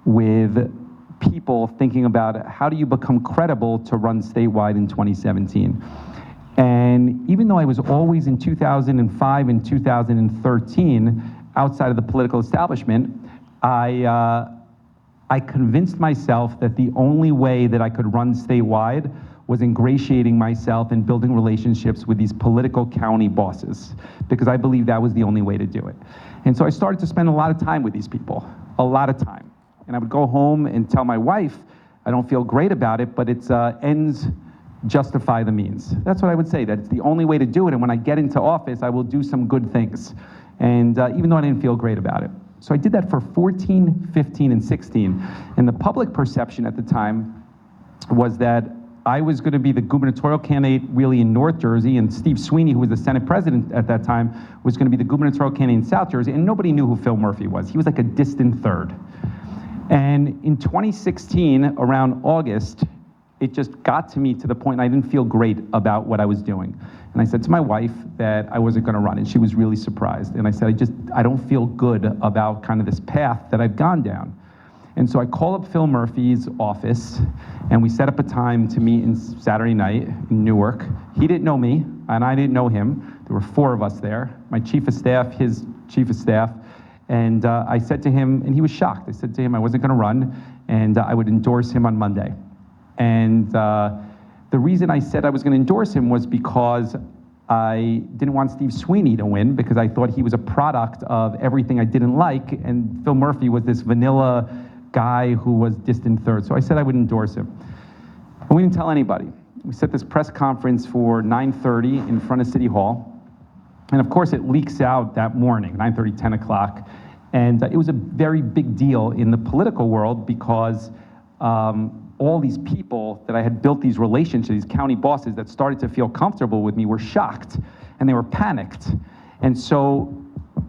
with people thinking about how do you become credible to run statewide in 2017. And even though I was always in 2005 and 2013 outside of the political establishment, I convinced myself that the only way that I could run statewide was ingratiating myself and building relationships with these political county bosses, because I believed that was the only way to do it. And so I started to spend a lot of time with these people, a lot of time. And I would go home and tell my wife, I don't feel great about it, but it's ends justify the means. That's what I would say, that it's the only way to do it, and when I get into office, I will do some good things. And even though I didn't feel great about it. So I did that for 14, 15, and 16. And the public perception at the time was that I was going to be the gubernatorial candidate really in North Jersey, and Steve Sweeney, who was the Senate president at that time, was going to be the gubernatorial candidate in South Jersey, and nobody knew who Phil Murphy was. He was like a distant third. And in 2016, around August, it just got to me to the point I didn't feel great about what I was doing. And I said to my wife that I wasn't going to run, and she was really surprised. And I said, I don't feel good about kind of this path that I've gone down. And so I called up Phil Murphy's office, and we set up a time to meet in Saturday night in Newark. He didn't know me, and I didn't know him. There were 4 of us there, my chief of staff, his chief of staff. And I said to him, and he was shocked. I said to him I wasn't going to run, and I would endorse him on Monday. And the reason I said I was going to endorse him was because I didn't want Steve Sweeney to win, because I thought he was a product of everything I didn't like, and Phil Murphy was this vanilla guy who was distant third. So I said I would endorse him. And we didn't tell anybody. We set this press conference for 9:30 in front of City Hall. And of course, it leaks out that morning, 9:30, 10 o'clock. And it was a very big deal in the political world, because all these people that I had built these relationships, these county bosses that started to feel comfortable with me, were shocked, and they were panicked. And so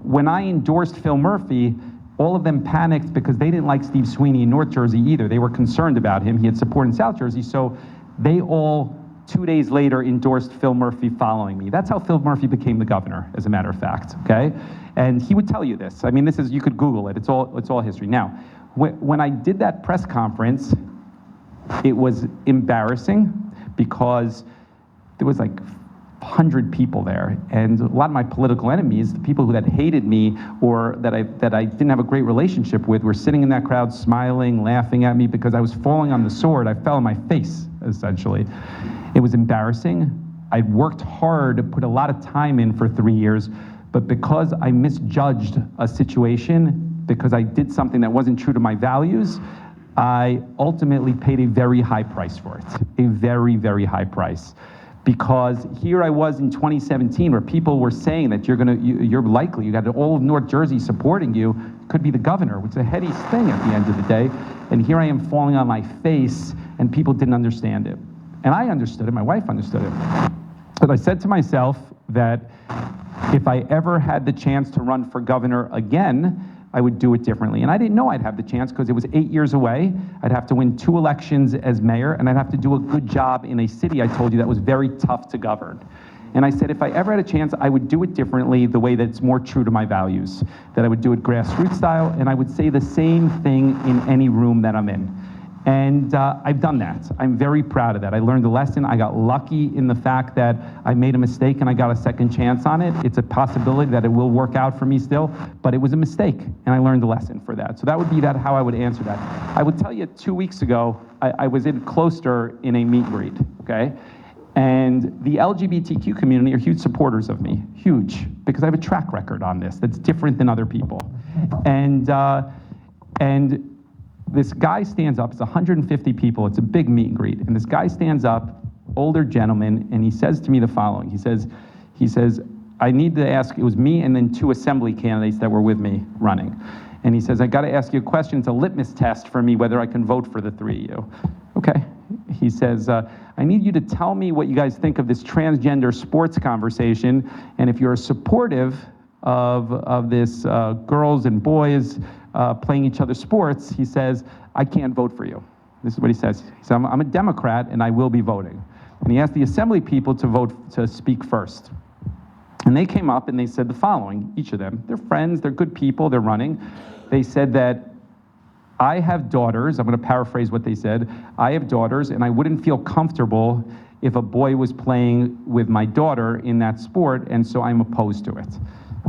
when I endorsed Phil Murphy, all of them panicked because they didn't like Steve Sweeney in North Jersey either. They were concerned about him. He had support in South Jersey, so they all 2 days later endorsed Phil Murphy following me. That's how Phil Murphy became the governor, as a matter of fact, okay? And he would tell you this. I mean, this is, you could Google it. It's all history. Now, when I did that press conference, it was embarrassing because there was like 100 people there, and a lot of my political enemies, the people that hated me or that I didn't have a great relationship with, were sitting in that crowd smiling, laughing at me because I was falling on the sword. I fell on my face, essentially. It was embarrassing. I'd worked hard, put a lot of time in for 3 years, but because I misjudged a situation, because I did something that wasn't true to my values, I ultimately paid a very high price for it, a very, very high price. Because here I was in 2017, where people were saying that you're likely, you got all of North Jersey supporting you, could be the governor, which is a heady thing at the end of the day. And here I am falling on my face, and people didn't understand it. And I understood it, my wife understood it. But I said to myself that if I ever had the chance to run for governor again, I would do it differently. And I didn't know I'd have the chance, because it was 8 years away. I'd have to win 2 elections as mayor, and I'd have to do a good job in a city I told you that was very tough to govern. And I said, if I ever had a chance, I would do it differently, the way that's more true to my values, that I would do it grassroots style, and I would say the same thing in any room that I'm in. And I've done that. I'm very proud of that. I learned a lesson. I got lucky in the fact that I made a mistake and I got a second chance on it. It's a possibility that it will work out for me still, but it was a mistake, and I learned a lesson for that. So that would be how I would answer that. I would tell you 2 weeks ago, I was in Closter in a meet and greet, okay? And the LGBTQ community are huge supporters of me, huge, because I have a track record on this that's different than other people. And this guy stands up, it's 150 people, it's a big meet and greet, and this guy stands up, older gentleman, and he says to me the following. He says, I need to ask, it was me and then 2 assembly candidates that were with me running. And he says, I gotta ask you a question, it's a litmus test for me whether I can vote for the 3 of you. Okay. He says, I need you to tell me what you guys think of this transgender sports conversation, and if you're supportive of this girls and boys playing each other's sports, he says, I can't vote for you. This is what he says. He said, I'm a Democrat and I will be voting. And he asked the assembly people to speak first. And they came up and they said the following, each of them. They're friends, they're good people, they're running. They said that I have daughters, I'm gonna paraphrase what they said, I have daughters and I wouldn't feel comfortable if a boy was playing with my daughter in that sport, and so I'm opposed to it.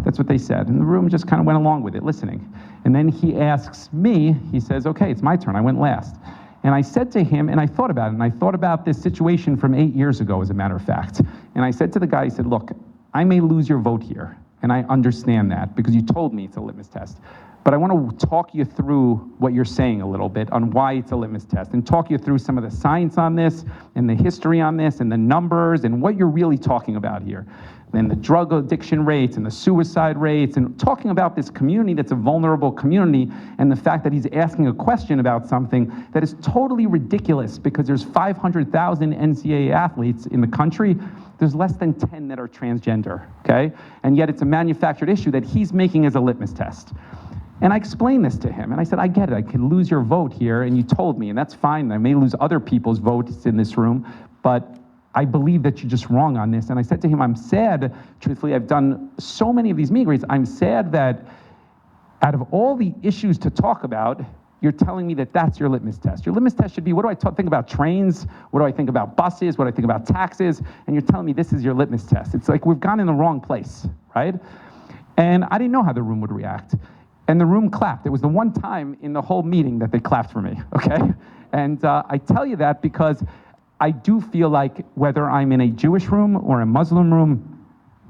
That's what they said. And the room just kind of went along with it, listening. And then he asks me, he says, okay, it's my turn, I went last. And I said to him, and I thought about it, and I thought about this situation from 8 years ago, as a matter of fact. And I said to the guy, I said, look, I may lose your vote here, and I understand that, because you told me it's a litmus test. But I want to talk you through what you're saying a little bit on why it's a litmus test, and talk you through some of the science on this, and the history on this, and the numbers, and what you're really talking about here. and the drug addiction rates and the suicide rates, and talking about this community that's a vulnerable community, and the fact that he's asking a question about something that is totally ridiculous because there's 500,000 NCAA athletes in the country. There's less than 10 that are transgender, okay? And yet it's a manufactured issue that he's making as a litmus test. And I explained this to him, and I said, I get it, I could lose your vote here, and you told me, and that's fine. I may lose other people's votes in this room, but I believe that you're just wrong on this. And I said to him, I'm sad, truthfully, I've done so many of these meet and greets, I'm sad that out of all the issues to talk about, you're telling me that that's your litmus test. Your litmus test should be, what do I think about trains? What do I think about buses? What do I think about taxes? And you're telling me this is your litmus test. It's like we've gone in the wrong place, right? And I didn't know how the room would react. And the room clapped. It was the one time in the whole meeting that they clapped for me, okay? And I tell you that because I do feel like whether I'm in a Jewish room or a Muslim room,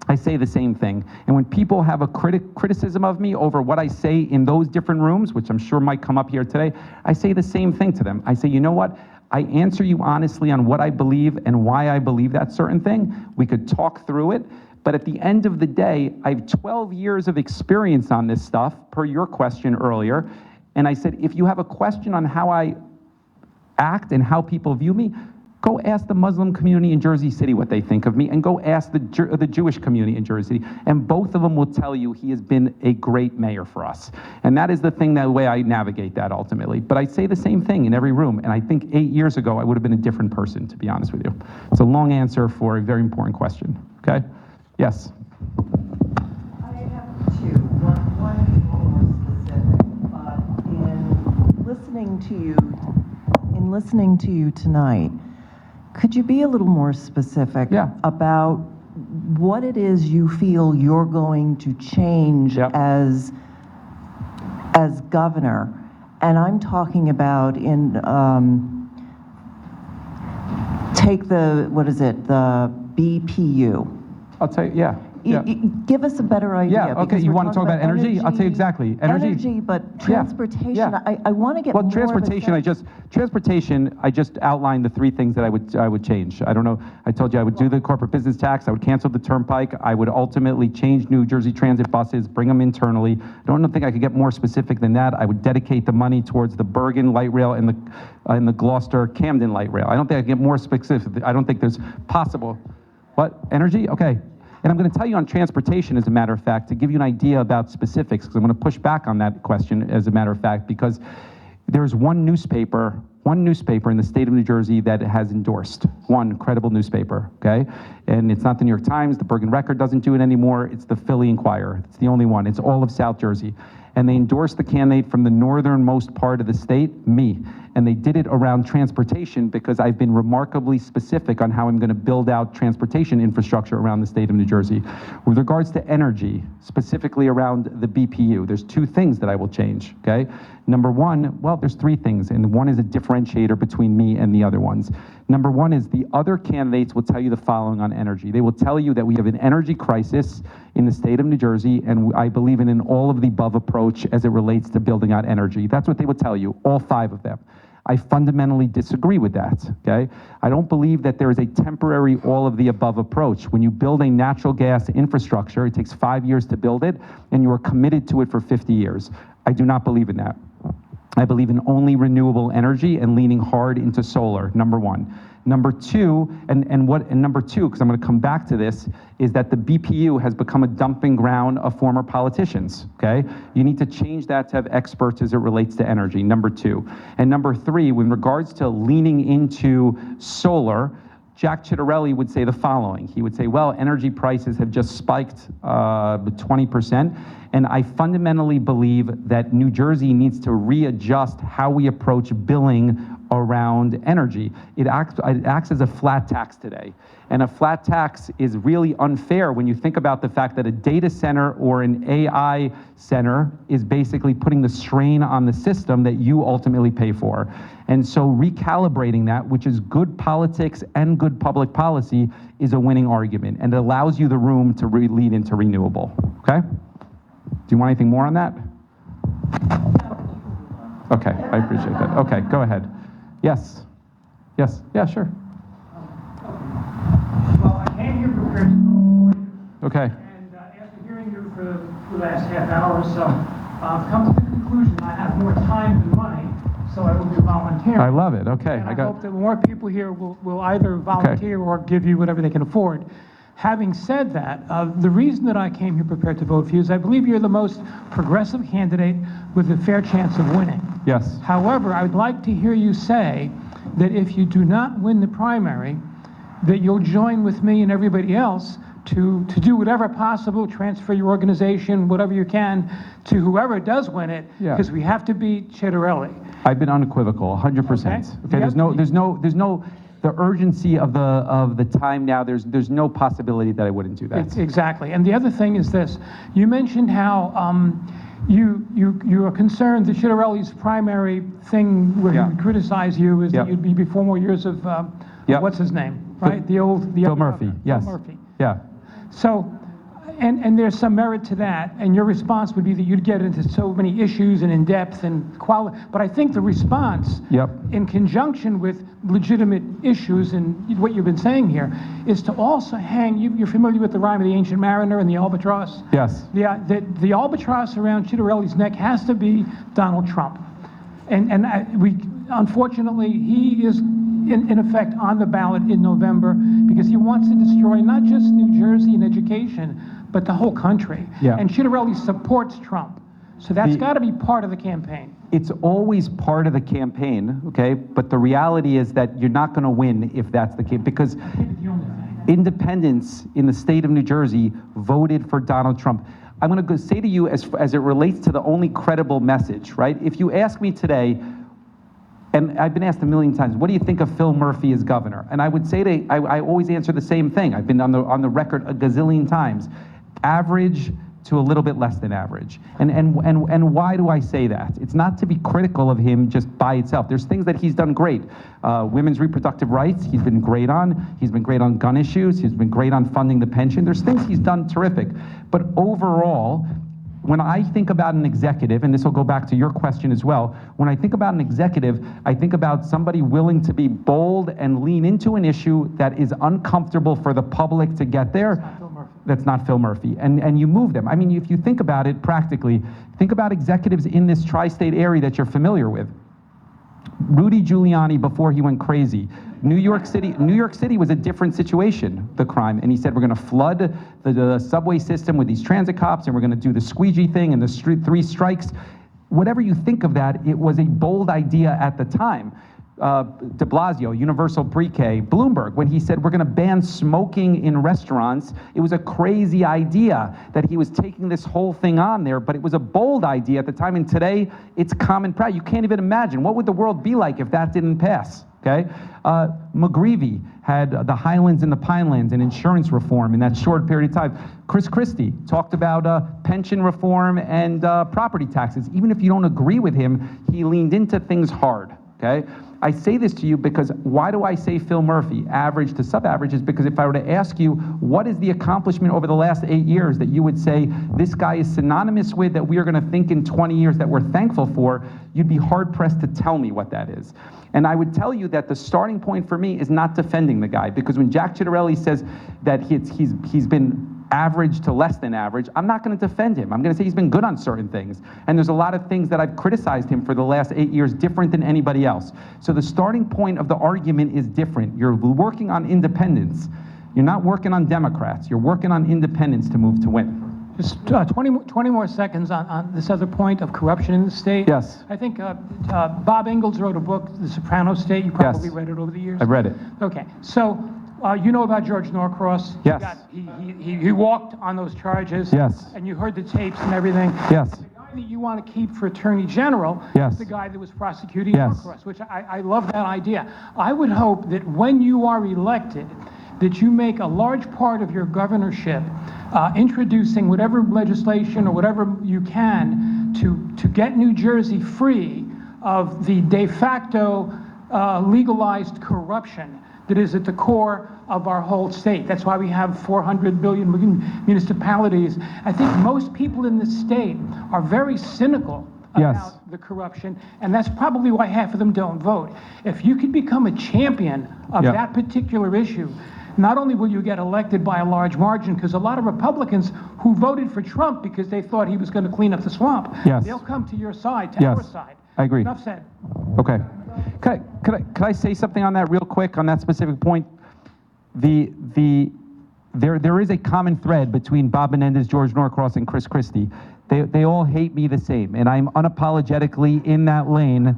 I say the same thing. And when people have a criticism of me over what I say in those different rooms, which I'm sure might come up here today, I say the same thing to them. I say, you know what? I answer you honestly on what I believe and why I believe that certain thing. We could talk through it. But at the end of the day, I have 12 years of experience on this stuff, per your question earlier. And I said, if you have a question on how I act and how people view me, go ask the Muslim community in Jersey City what they think of me, and go ask the Jewish community in Jersey City. And both of them will tell you he has been a great mayor for us. And that is the thing, that way I navigate that ultimately. But I say the same thing in every room. And I think 8 years ago, I would have been a different person, to be honest with you. It's a long answer for a very important question, okay? Yes? I have two. One is a little more specific, but in listening to you tonight, could you be a little more specific about what it is you feel you're going to change as governor? And I'm talking about take the, what is it, the BPU. I'll tell you, Give us a better idea. Yeah, okay, you want to talk about energy? I'll tell you exactly. Energy, but transportation, I want to get more of a transportation, I just outlined the three things that I would change. I don't know, I told you I would do the corporate business tax, I would cancel the turnpike, I would ultimately change New Jersey Transit buses, bring them internally. I don't think I could get more specific than that. I would dedicate the money towards the Bergen light rail and the Gloucester Camden light rail. I don't think I can get more specific. I don't think there's possible. What, energy? Okay. And I'm going to tell you on transportation, as a matter of fact, to give you an idea about specifics, because I'm going to push back on that question, as a matter of fact, because there's one newspaper in the state of New Jersey that has endorsed, one credible newspaper, okay? And it's not the New York Times, the Bergen Record doesn't do it anymore, it's the Philly Inquirer. It's the only one, it's all of South Jersey. And they endorsed the candidate from the northernmost part of the state, me. And they did it around transportation because I've been remarkably specific on how I'm going to build out transportation infrastructure around the state of New Jersey. With regards to energy, specifically around the BPU, there's two things that I will change, okay? Number one, well, there's three things, and one is a differentiator between me and the other ones. Number one is the other candidates will tell you the following on energy. They will tell you that we have an energy crisis in the state of New Jersey, and I believe in an all of the above approach as it relates to building out energy. That's what they will tell you, all five of them. I fundamentally disagree with that, okay? I don't believe that there is a temporary all of the above approach. When you build a natural gas infrastructure, it takes 5 years to build it, and you are committed to it for 50 years. I do not believe in that. I believe in only renewable energy and leaning hard into solar, number one. Number two, number two, because I'm going to come back to this, is that the BPU has become a dumping ground of former politicians, okay? You need to change that to have experts as it relates to energy, number two. And number three, with regards to leaning into solar, Jack Chittarelli would say the following. He would say, well, energy prices have just spiked 20%, and I fundamentally believe that New Jersey needs to readjust how we approach billing around energy. It acts as a flat tax today. And a flat tax is really unfair when you think about the fact that a data center or an AI center is basically putting the strain on the system that you ultimately pay for. And so recalibrating that, which is good politics and good public policy, is a winning argument. And it allows you the room to lead into renewable, okay? Do you want anything more on that? Okay, I appreciate that. Okay, go ahead. Yes. Yes. Yeah, sure. Well, I came here prepared to vote for you. Okay. And after hearing you for the last half hour or so, I've come to the conclusion I have more time than money, so I will be volunteering. I love it. Okay. And I hope that more people here will either volunteer or give you whatever they can afford. Having said that, the reason that I came here prepared to vote for you is I believe you're the most progressive candidate with a fair chance of winning. Yes. However, I would like to hear you say that if you do not win the primary, that you'll join with me and everybody else to do whatever possible, transfer your organization, whatever you can, to whoever does win it, Yeah. because we have to beat Chitterelli. I've been unequivocal, 100%. Okay, there's no, the urgency of the time now, there's no possibility that I wouldn't do that. Exactly. And the other thing is this. You mentioned how you are concerned that Chitterelli's primary thing where he would criticize you is that you'd be before more years of, what's his name, right? Phil Murphy, governor, yes. Phil Murphy. Yeah. So, and there's some merit to that, and your response would be that you'd get into so many issues and in depth and quality. But I think the response, in conjunction with legitimate issues and what you've been saying here, is to also hang. You're familiar with the rhyme of the Ancient Mariner and the albatross? Yes. The albatross around Chitterelli's neck has to be Donald Trump, and unfortunately he is in effect on the ballot in November because he wants to destroy not just New Jersey and education, but the whole country. Yeah. And Chitterelli supports Trump. So that's got to be part of the campaign. It's always part of the campaign, okay? But the reality is that you're not going to win if that's the case, because independents in the state of New Jersey voted for Donald Trump. I'm going to say to you, as it relates to the only credible message, right? If you ask me today, and I've been asked a million times, what do you think of Phil Murphy as governor? And I would say I always answer the same thing. I've been on the record a gazillion times. Average to a little bit less than average. And why do I say that? It's not to be critical of him just by itself. There's things that he's done great. Women's reproductive rights, he's been great on. He's been great on gun issues. He's been great on funding the pension. There's things he's done terrific. But overall, when I think about an executive, and this will go back to your question as well, when I think about an executive, I think about somebody willing to be bold and lean into an issue that is uncomfortable for the public to get there. That's not Phil Murphy. And you move them. I mean, if you think about it practically, think about executives in this tri-state area that you're familiar with. Rudy Giuliani before he went crazy. New York City was a different situation, the crime, and he said we're going to flood the subway system with these transit cops, and we're going to do the squeegee thing and the three strikes. Whatever you think of that, it was a bold idea at the time. De Blasio, universal pre-K, Bloomberg, when he said we're going to ban smoking in restaurants, it was a crazy idea that he was taking this whole thing on there, but it was a bold idea at the time, and today it's common practice. You can't even imagine what would the world be like if that didn't pass. Okay, McGreevey had the Highlands and the Pinelands and insurance reform in that short period of time. Chris Christie talked about pension reform and property taxes. Even if you don't agree with him, he leaned into things hard. Okay, I say this to you because why do I say Phil Murphy, average to sub-average, is because if I were to ask you what is the accomplishment over the last 8 years that you would say this guy is synonymous with, that we are going to think in 20 years that we're thankful for, you'd be hard-pressed to tell me what that is. And I would tell you that the starting point for me is not defending the guy, because when Jack Chitterelli says that he's been average to less than average, I'm not going to defend him. I'm going to say he's been good on certain things. And there's a lot of things that I've criticized him for the last 8 years different than anybody else. So the starting point of the argument is different. You're working on independents. You're not working on Democrats. You're working on independents to move to win. Just 20 more seconds on this other point of corruption in the state. Yes. I think Bob Ingalls wrote a book, The Soprano State. You probably read it over the years. I've read it. Okay. So you know about George Norcross? Yes. He walked on those charges. Yes. And you heard the tapes and everything. Yes. The guy that you want to keep for Attorney General is the guy that was prosecuting Norcross, which I love that idea. I would hope that when you are elected, that you make a large part of your governorship introducing whatever legislation or whatever you can to get New Jersey free of the de facto legalized corruption that is at the core of our whole state. That's why we have 400 billion municipalities. I think most people in the state are very cynical about the corruption, and that's probably why half of them don't vote. If you could become a champion of that particular issue, not only will you get elected by a large margin, because a lot of Republicans who voted for Trump because they thought he was going to clean up the swamp, Yes. they'll come to your side, to our Yes, side. I agree. Enough said. Okay. Could I say something on that real quick, on that specific point? There is a common thread between Bob Menendez, George Norcross, and Chris Christie. They all hate me the same, and I'm unapologetically in that lane,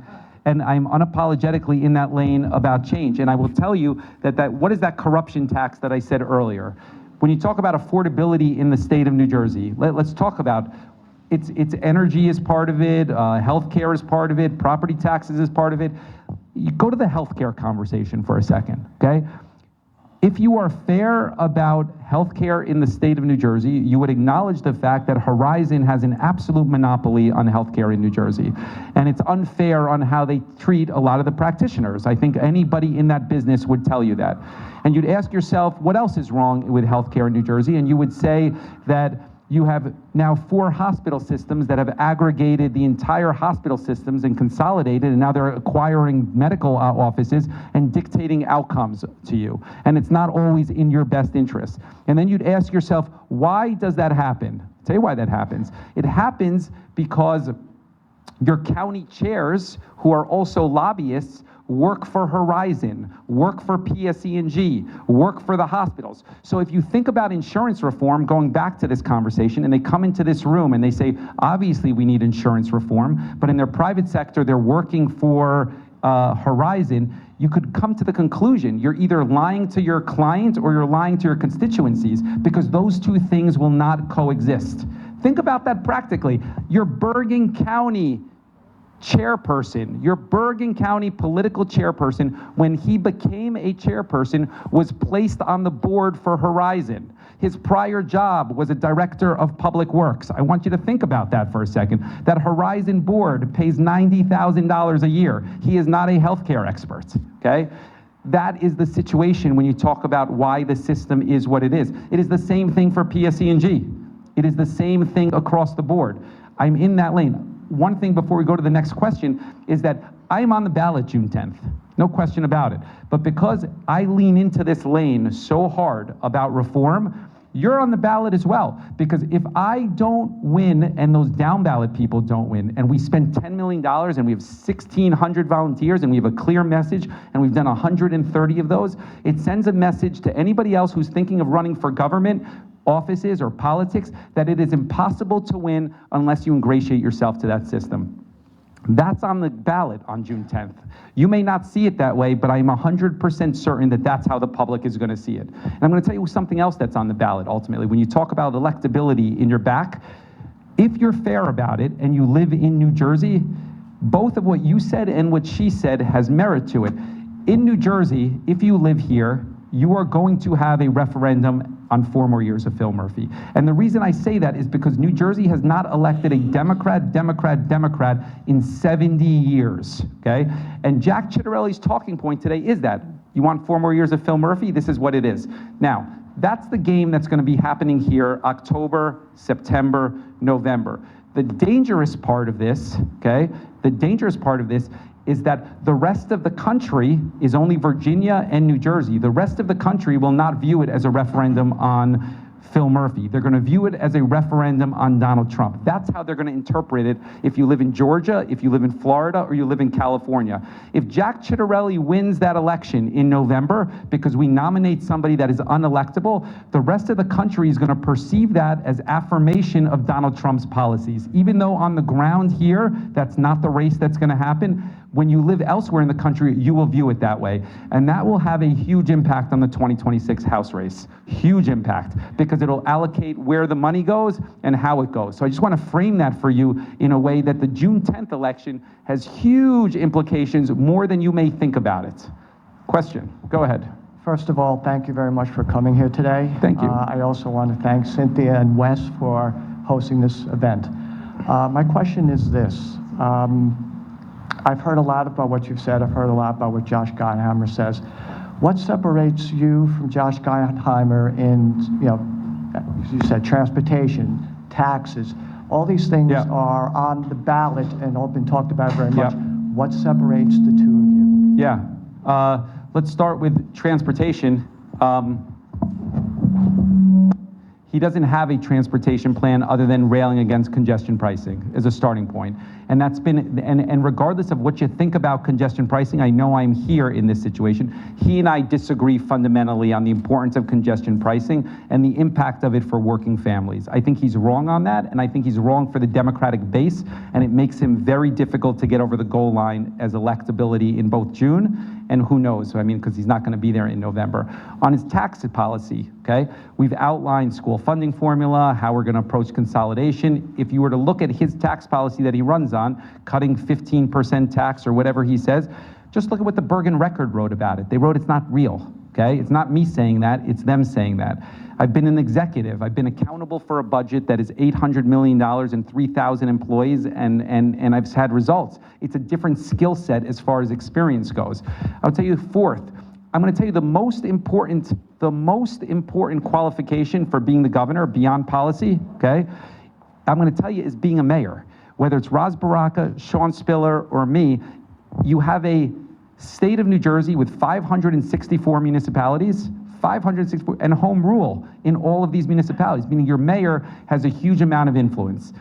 about change. And I will tell you that what is that corruption tax that I said earlier? When you talk about affordability in the state of New Jersey, let's talk about it's energy is part of it, healthcare is part of it, property taxes is part of it. You go to the healthcare conversation for a second, okay? If you are fair about healthcare in the state of New Jersey, you would acknowledge the fact that Horizon has an absolute monopoly on healthcare in New Jersey. And it's unfair on how they treat a lot of the practitioners. I think anybody in that business would tell you that. And you'd ask yourself, what else is wrong with healthcare in New Jersey? And you would say that you have now 4 hospital systems that have aggregated the entire hospital systems and consolidated, and now they're acquiring medical offices and dictating outcomes to you. And it's not always in your best interest. And then you'd ask yourself, why does that happen? I'll tell you why that happens. It happens because your county chairs, who are also lobbyists, work for Horizon, work for PSE&G, work for the hospitals. So if you think about insurance reform, going back to this conversation, and they come into this room and they say, obviously we need insurance reform, but in their private sector, they're working for Horizon, you could come to the conclusion you're either lying to your client or you're lying to your constituencies, because those two things will not coexist. Think about that practically. Your Bergen County chairperson, your Bergen County political chairperson, when he became a chairperson, was placed on the board for Horizon. His prior job was a director of public works. I want you to think about that for a second. That Horizon board pays $90,000 a year. He is not a healthcare expert, okay? That is the situation when you talk about why the system is what it is. It is the same thing for PSE&G. It is the same thing across the board. I'm in that lane. One thing before we go to the next question is that I'm on the ballot June 10th, no question about it. But because I lean into this lane so hard about reform, you're on the ballot as well. Because if I don't win and those down ballot people don't win, and we spend $10 million and we have 1,600 volunteers and we have a clear message and we've done 130 of those, it sends a message to anybody else who's thinking of running for government, offices, or politics, that it is impossible to win unless you ingratiate yourself to that system. That's on the ballot on June 10th. You may not see it that way, but I'm 100% certain that that's how the public is going to see it. And I'm going to tell you something else that's on the ballot ultimately. When you talk about electability in your back, if you're fair about it and you live in New Jersey, both of what you said and what she said has merit to it. In New Jersey, if you live here, you are going to have a referendum on 4 more years of Phil Murphy. And the reason I say that is because New Jersey has not elected a Democrat in 70 years, okay? And Jack Ciattarelli's talking point today is that. You want 4 more years of Phil Murphy? This is what it is. Now, that's the game that's gonna be happening here October, September, November. The dangerous part of this, okay? The dangerous part of this is that the rest of the country is only Virginia and New Jersey. The rest of the country will not view it as a referendum on Phil Murphy. They're going to view it as a referendum on Donald Trump. That's how they're going to interpret it if you live in Georgia, if you live in Florida, or you live in California. If Jack Ciattarelli wins that election in November because we nominate somebody that is unelectable, the rest of the country is going to perceive that as affirmation of Donald Trump's policies. Even though on the ground here, that's not the race that's going to happen, when you live elsewhere in the country, you will view it that way. And that will have a huge impact on the 2026 House race. Huge impact, because it'll allocate where the money goes and how it goes. So I just want to frame that for you in a way that the June 10th election has huge implications, more than you may think about it. Question, go ahead. First of all, thank you very much for coming here today. Thank you. I also want to thank Cynthia and Wes for hosting this event. My question is this. I've heard a lot about what you've said. I've heard a lot about what Josh Gottheimer says. What separates you from Josh Gottheimer in, as you said, transportation, taxes, all these things are on the ballot and all been talked about very much. What separates the two of you? Let's start with transportation. He doesn't have a transportation plan other than railing against congestion pricing as a starting point. And that's been, and regardless of what you think about congestion pricing, I know I'm here in this situation. He and I disagree fundamentally on the importance of congestion pricing and the impact of it for working families. I think he's wrong on that, and I think he's wrong for the Democratic base, and it makes him very difficult to get over the goal line as electability in both June, and who knows, I mean, because he's not going to be there in November. On his tax policy, okay, we've outlined school funding formula, how we're going to approach consolidation. If you were to look at his tax policy that he runs on, cutting 15% tax or whatever he says, just look at what the Bergen Record wrote about it. They wrote it's not real, okay? It's not me saying that, it's them saying that. I've been an executive. I've been accountable for a budget that is $800 million and 3,000 employees, and I've had results. It's a different skill set as far as experience goes. I'll tell you fourth, I'm going to tell you the most important qualification for being the governor beyond policy, okay? I'm going to tell you is being a mayor. Whether it's Ras Baraka, Sean Spiller, or me, you have a state of New Jersey with 564 municipalities, 564, and home rule in all of these municipalities, meaning your mayor has a huge amount of influence.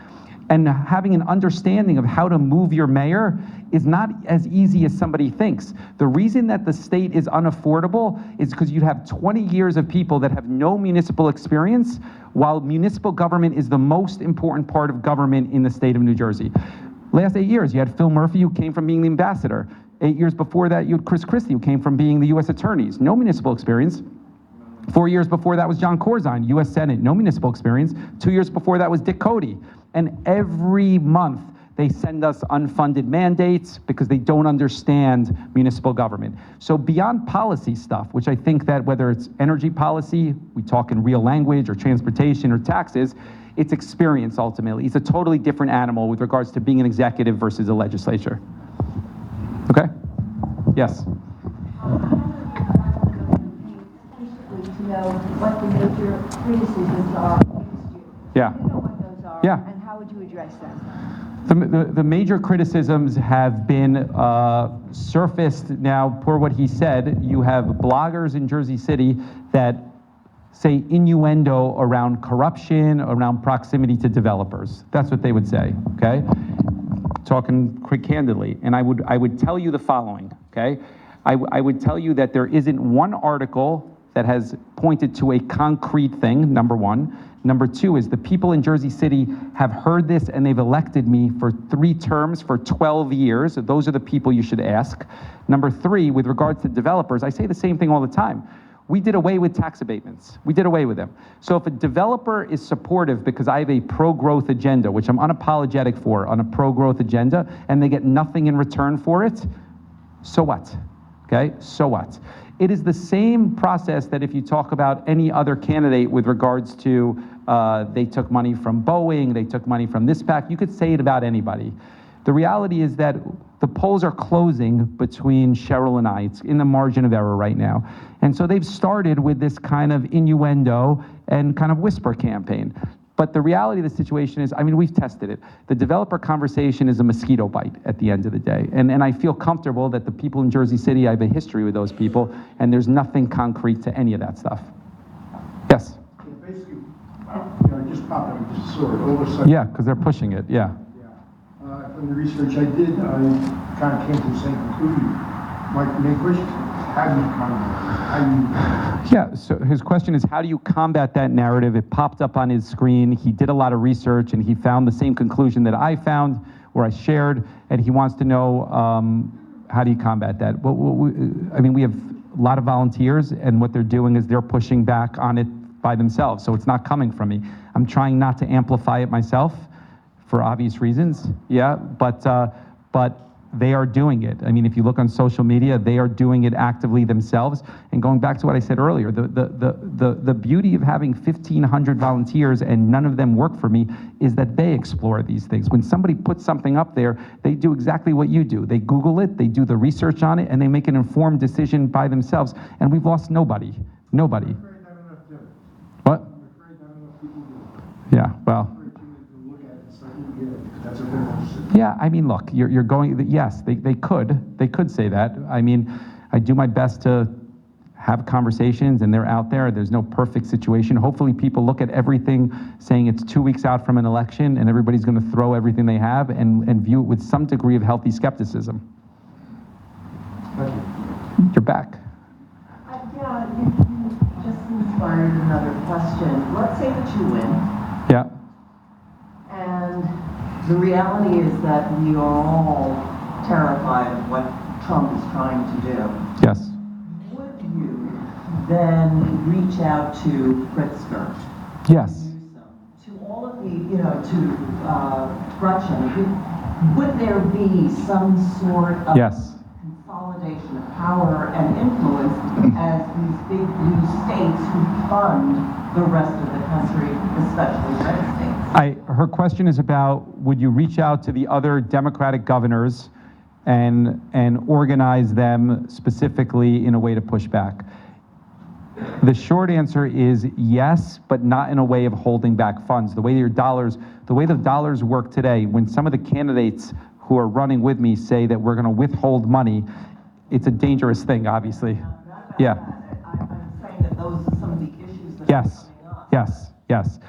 And having an understanding of how to move your mayor is not as easy as somebody thinks. The reason that the state is unaffordable is because you have 20 years of people that have no municipal experience, while municipal government is the most important part of government in the state of New Jersey. Last 8 years, you had Phil Murphy, who came from being the ambassador. 8 years before that, you had Chris Christie, who came from being the U.S. attorneys, no municipal experience. 4 years before that was John Corzine, U.S. Senate, no municipal experience. 2 years before that was Dick Cody. And every month, they send us unfunded mandates because they don't understand municipal government. So beyond policy stuff, which I think that whether it's energy policy, we talk in real language, or transportation or taxes, it's experience ultimately. It's a totally different animal with regards to being an executive versus a legislature. Okay? Yes? To know what the major criticisms are against you. Yeah. You know what those are, Yeah. and how would you address them? The major criticisms have been surfaced now per what he said. You have bloggers in Jersey City that say innuendo around corruption, around proximity to developers. That's what they would say, okay? Talking quick candidly. And I would tell you the following, okay? I would tell you that there isn't one article that has pointed to a concrete thing, number one. Number two is the people in Jersey City have heard this and they've elected me for 3 terms for 12 years. Those are the people you should ask. Number three, with regards to developers, I say the same thing all the time. We did away with tax abatements. We did away with them. So if a developer is supportive because I have a pro-growth agenda, which I'm unapologetic for, on a pro-growth agenda, and they get nothing in return for it, so what? Okay, so what? It is the same process that if you talk about any other candidate with regards to they took money from Boeing, they took money from this PAC, you could say it about anybody. The reality is that the polls are closing between Cheryl and I. It's in the margin of error right now. And so they've started with this kind of innuendo and kind of whisper campaign. But the reality of the situation is, I mean, we've tested it. The developer conversation is a mosquito bite at the end of the day. And I feel comfortable that the people in Jersey City, I have a history with those people, and there's nothing concrete to any of that stuff. Yes? Yeah, basically, I just popped up just sort of oversight. Yeah, because they're pushing it, yeah. From the research I did, I kind of came to the same conclusion. My main question, how do you combat it? Yeah, so his question is, how do you combat that narrative? It popped up on his screen. He did a lot of research, and he found the same conclusion that I found, or I shared, and he wants to know, how do you combat that? Well, I mean, we have a lot of volunteers, and what they're doing is they're pushing back on it by themselves, so it's not coming from me. I'm trying not to amplify it myself, for obvious reasons, yeah, but they are doing it. I mean, if you look on social media, they are doing it actively themselves. And going back to what I said earlier, the beauty of having 1,500 volunteers and none of them work for me is that they explore these things. When somebody puts something up there, they do exactly what you do. They Google it, they do the research on it, and they make an informed decision by themselves. And we've lost nobody. Nobody. What? Yeah, well. Yeah, I mean, look, you're going, yes, they could say that. I mean, I do my best to have conversations, and they're out there. There's no perfect situation. Hopefully people look at everything saying it's 2 weeks out from an election and everybody's going to throw everything they have and view it with some degree of healthy skepticism. You're back. Yeah, you just inspired another question. Let's say that you win, Yeah. and the reality is that we are all terrified of what Trump is trying to do. Yes. Would you then reach out to Pritzker? Yes. To all of the, to Gretchen? Would there be some sort of Yes. consolidation of power and influence as these big blue states who fund the rest of the country, especially red states? Her question is about, would you reach out to the other Democratic governors and organize them specifically in a way to push back? The short answer is yes, but not in a way of holding back funds. The way the dollars work today, when some of the candidates who are running with me say that we're going to withhold money, it's a dangerous thing, obviously. Yeah. I'm saying that those are some of the issues that Yes, are coming up. yes.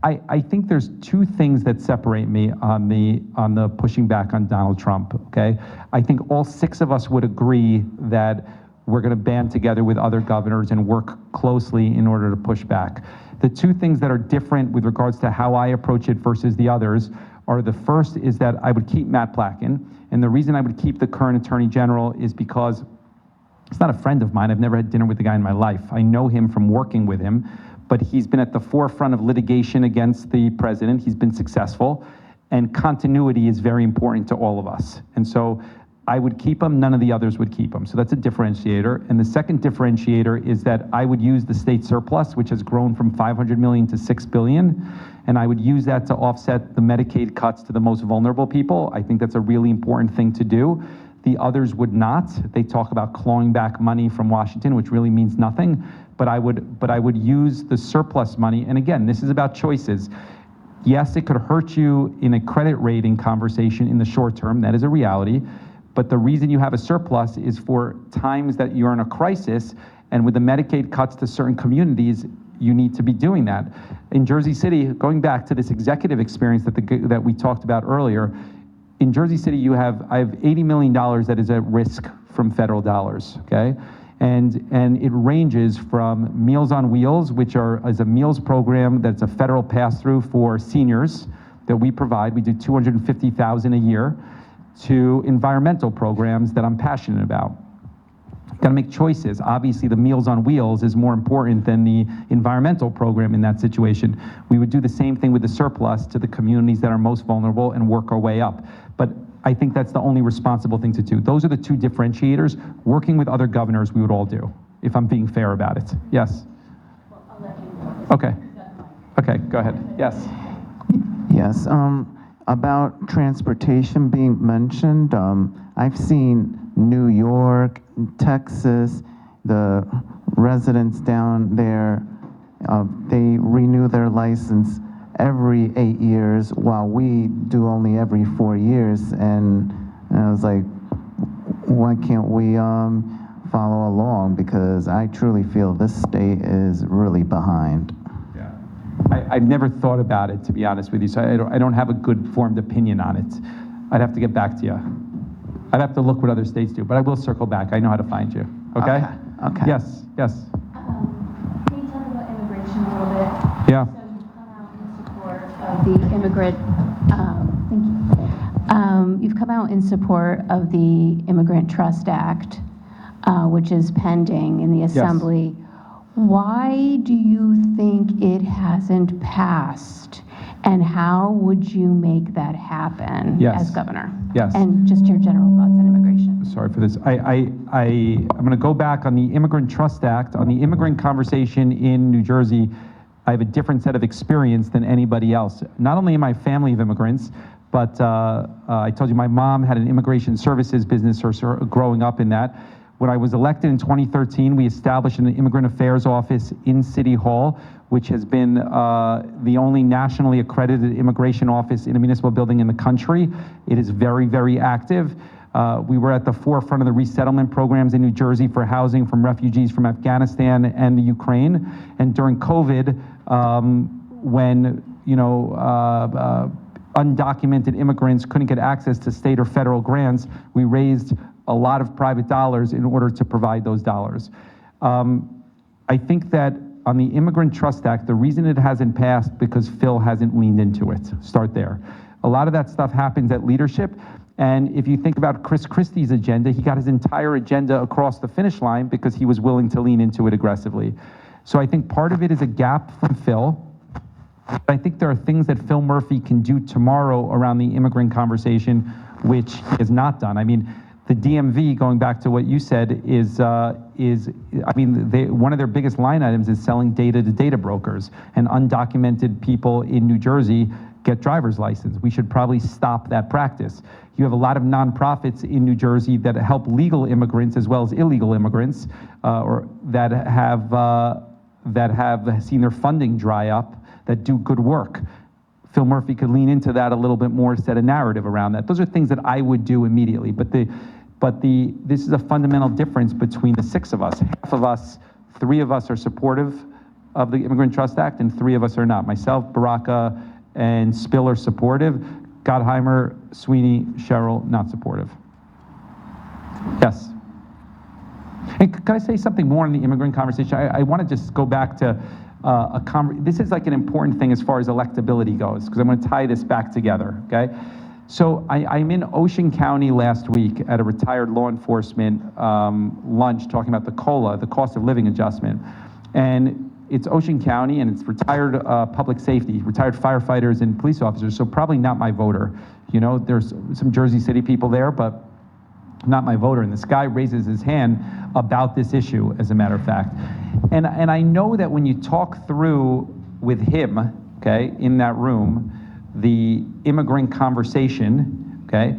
I think there's two things that separate me on the pushing back on Donald Trump, okay? I think all 6 of us would agree that we're going to band together with other governors and work closely in order to push back. The two things that are different with regards to how I approach it versus the others are, the first is that I would keep Matt Placken, and the reason I would keep the current Attorney General is because he's not a friend of mine. I've never had dinner with the guy in my life. I know him from working with him, but he's been at the forefront of litigation against the president. He's been successful, and continuity is very important to all of us. And so I would keep him, none of the others would keep him. So that's a differentiator. And the second differentiator is that I would use the state surplus, which has grown from $500 million to $6 billion, and I would use that to offset the Medicaid cuts to the most vulnerable people. I think that's a really important thing to do. The others would not. They talk about clawing back money from Washington, which really means nothing. But I would use the surplus money. And again, this is about choices. Yes, it could hurt you in a credit rating conversation in the short term. That is a reality. But the reason you have a surplus is for times that you're in a crisis, and with the Medicaid cuts to certain communities, you need to be doing that. In Jersey City, going back to this executive experience that we talked about earlier, in Jersey City, I have $80 million that is at risk from federal dollars, okay? And it ranges from Meals on Wheels, which is a meals program that's a federal pass-through for seniors that we provide. We do $250,000 a year, to environmental programs that I'm passionate about. Got to make choices. Obviously, the Meals on Wheels is more important than the environmental program in that situation. We would do the same thing with the surplus to the communities that are most vulnerable and work our way up. But I think that's the only responsible thing to do. Those are the two differentiators. Working with other governors, we would all do, if I'm being fair about it. Yes? Well, I'll let you know. Okay, go ahead. Yes? Yes, about transportation being mentioned, I've seen New York, Texas, the residents down there, they renew their license every 8 years, while we do only every 4 years. And I was like, why can't we follow along? Because I truly feel this state is really behind. I've never thought about it, to be honest with you, so I don't have a good formed opinion on it. I'd have to get back to you. I'd have to look what other states do, but I will circle back. I know how to find you. Okay? Okay. Yes. Can you talk about immigration a little bit? Yeah. So you've come out in support of the immigrant, thank you. You've come out in support of the Immigrant Trust Act, which is pending in the Assembly. Why do you think it hasn't passed? And how would you make that happen as governor? Yes. And just your general thoughts on immigration. Sorry for this. I'm going to go back on the Immigrant Trust Act. On the immigrant conversation in New Jersey, I have a different set of experience than anybody else. Not only am I a family of immigrants, but I told you my mom had an immigration services business growing up in that. When I was elected in 2013, we established an immigrant affairs office in City Hall, which has been the only nationally accredited immigration office in a municipal building in the country. It is very, very active. We were at the forefront of the resettlement programs in New Jersey for housing from refugees from Afghanistan and the Ukraine. And during COVID, when undocumented immigrants couldn't get access to state or federal grants, we raised a lot of private dollars in order to provide those dollars. I think that on the Immigrant Trust Act, the reason it hasn't passed because Phil hasn't leaned into it. Start there. A lot of that stuff happens at leadership. And if you think about Chris Christie's agenda, he got his entire agenda across the finish line because he was willing to lean into it aggressively. So I think part of it is a gap from Phil. I think there are things that Phil Murphy can do tomorrow around the immigrant conversation, which he has not done. I mean, the DMV, going back to what you said, one of their biggest line items is selling data to data brokers, and undocumented people in New Jersey get driver's license. We should probably stop that practice. You have a lot of nonprofits in New Jersey that help legal immigrants as well as illegal immigrants, or that have seen their funding dry up, that do good work. Phil Murphy could lean into that a little bit more, set a narrative around that. Those are things that I would do immediately. This is a fundamental difference between the six of us. Half of us, 3 of us are supportive of the Immigrant Trust Act, and 3 of us are not. Myself, Baraka, and Spill are supportive. Gottheimer, Sweeney, Sherrill, not supportive. Yes. And can I say something more on the immigrant conversation? I want to just go back to this is like an important thing as far as electability goes, because I'm going to tie this back together, okay? So I'm in Ocean County last week at a retired law enforcement lunch talking about the COLA, the cost of living adjustment. And it's Ocean County, and it's retired public safety, retired firefighters and police officers, so probably not my voter. You know, there's some Jersey City people there, but not my voter. And this guy raises his hand about this issue, as a matter of fact. And I know that when you talk through with him, okay, in that room, the immigrant conversation, okay,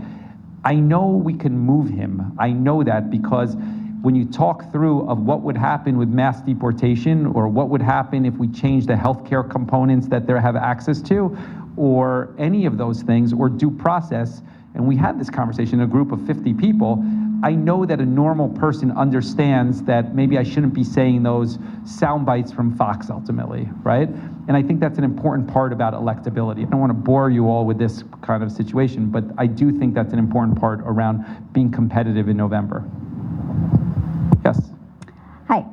I know we can move him. I know that because when you talk through of what would happen with mass deportation, or what would happen if we change the healthcare components that they have access to, or any of those things, or due process, and we had this conversation in a group of 50 people, I know that a normal person understands that maybe I shouldn't be saying those sound bites from Fox ultimately, right? And I think that's an important part about electability. I don't want to bore you all with this kind of situation, but I do think that's an important part around being competitive in November. Yes. Hi.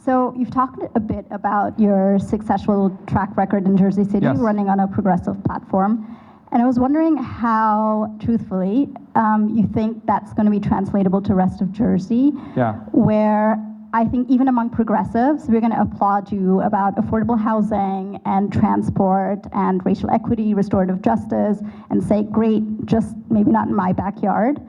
So you've talked a bit about your successful track record in Jersey City, Yes. running on a progressive platform. And I was wondering how, truthfully, you think that's going to be translatable to rest of Jersey, Yeah. where I think even among progressives, we're going to applaud you about affordable housing and transport and racial equity, restorative justice, and say, great, just maybe not in my backyard.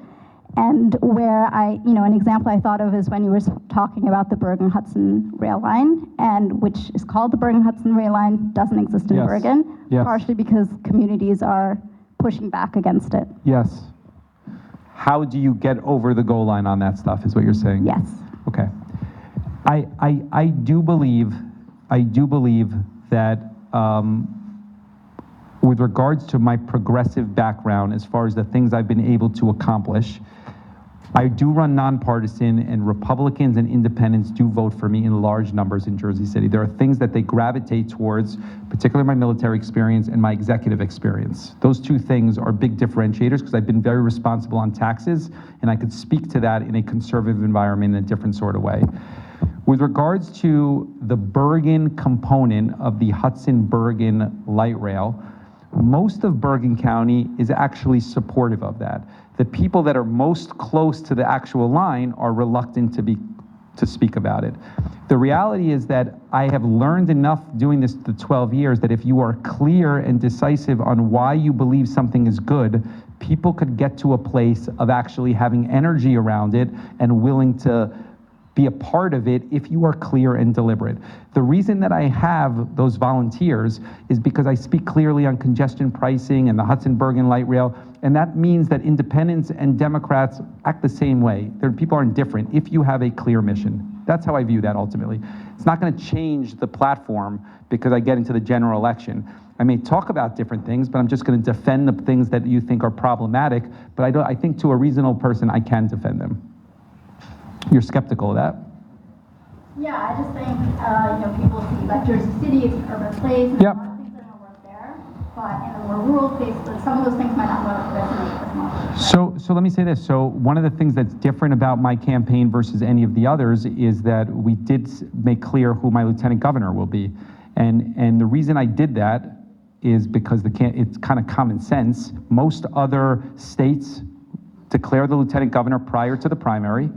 And where an example I thought of is when you were talking about the Bergen-Hudson rail line, and which is called the Bergen-Hudson rail line, doesn't exist in Yes. Bergen, Yes. partially because communities are pushing back against it. Yes. How do you get over the goal line on that stuff, is what you're saying? Yes. Okay. I do believe that with regards to my progressive background, as far as the things I've been able to accomplish, I do run nonpartisan, and Republicans and independents do vote for me in large numbers in Jersey City. There are things that they gravitate towards, particularly my military experience and my executive experience. Those 2 things are big differentiators because I've been very responsible on taxes, and I could speak to that in a conservative environment in a different sort of way. With regards to the Bergen component of the Hudson-Bergen light rail, most of Bergen County is actually supportive of that. The people that are most close to the actual line are reluctant to speak about it. The reality is that I have learned enough doing this the 12 years that if you are clear and decisive on why you believe something is good, people could get to a place of actually having energy around it and willing to be a part of it if you are clear and deliberate. The reason that I have those volunteers is because I speak clearly on congestion pricing and the Hudson-Bergen light rail, and that means that independents and Democrats act the same way. People aren't different if you have a clear mission. That's how I view that ultimately. It's not going to change the platform because I get into the general election. I may talk about different things, but I'm just going to defend the things that you think are problematic. But I think to a reasonable person, I can defend them. You're skeptical of that? Yeah, I just think, people see like Jersey City, it's an urban place, and Yep. a lot of things are going to work there. But in a more rural place, some of those things might not resonate as much. So let me say this. So one of the things that's different about my campaign versus any of the others is that we did make clear who my lieutenant governor will be. And the reason I did that is because it's kind of common sense. Most other states declare the lieutenant governor prior to the primary.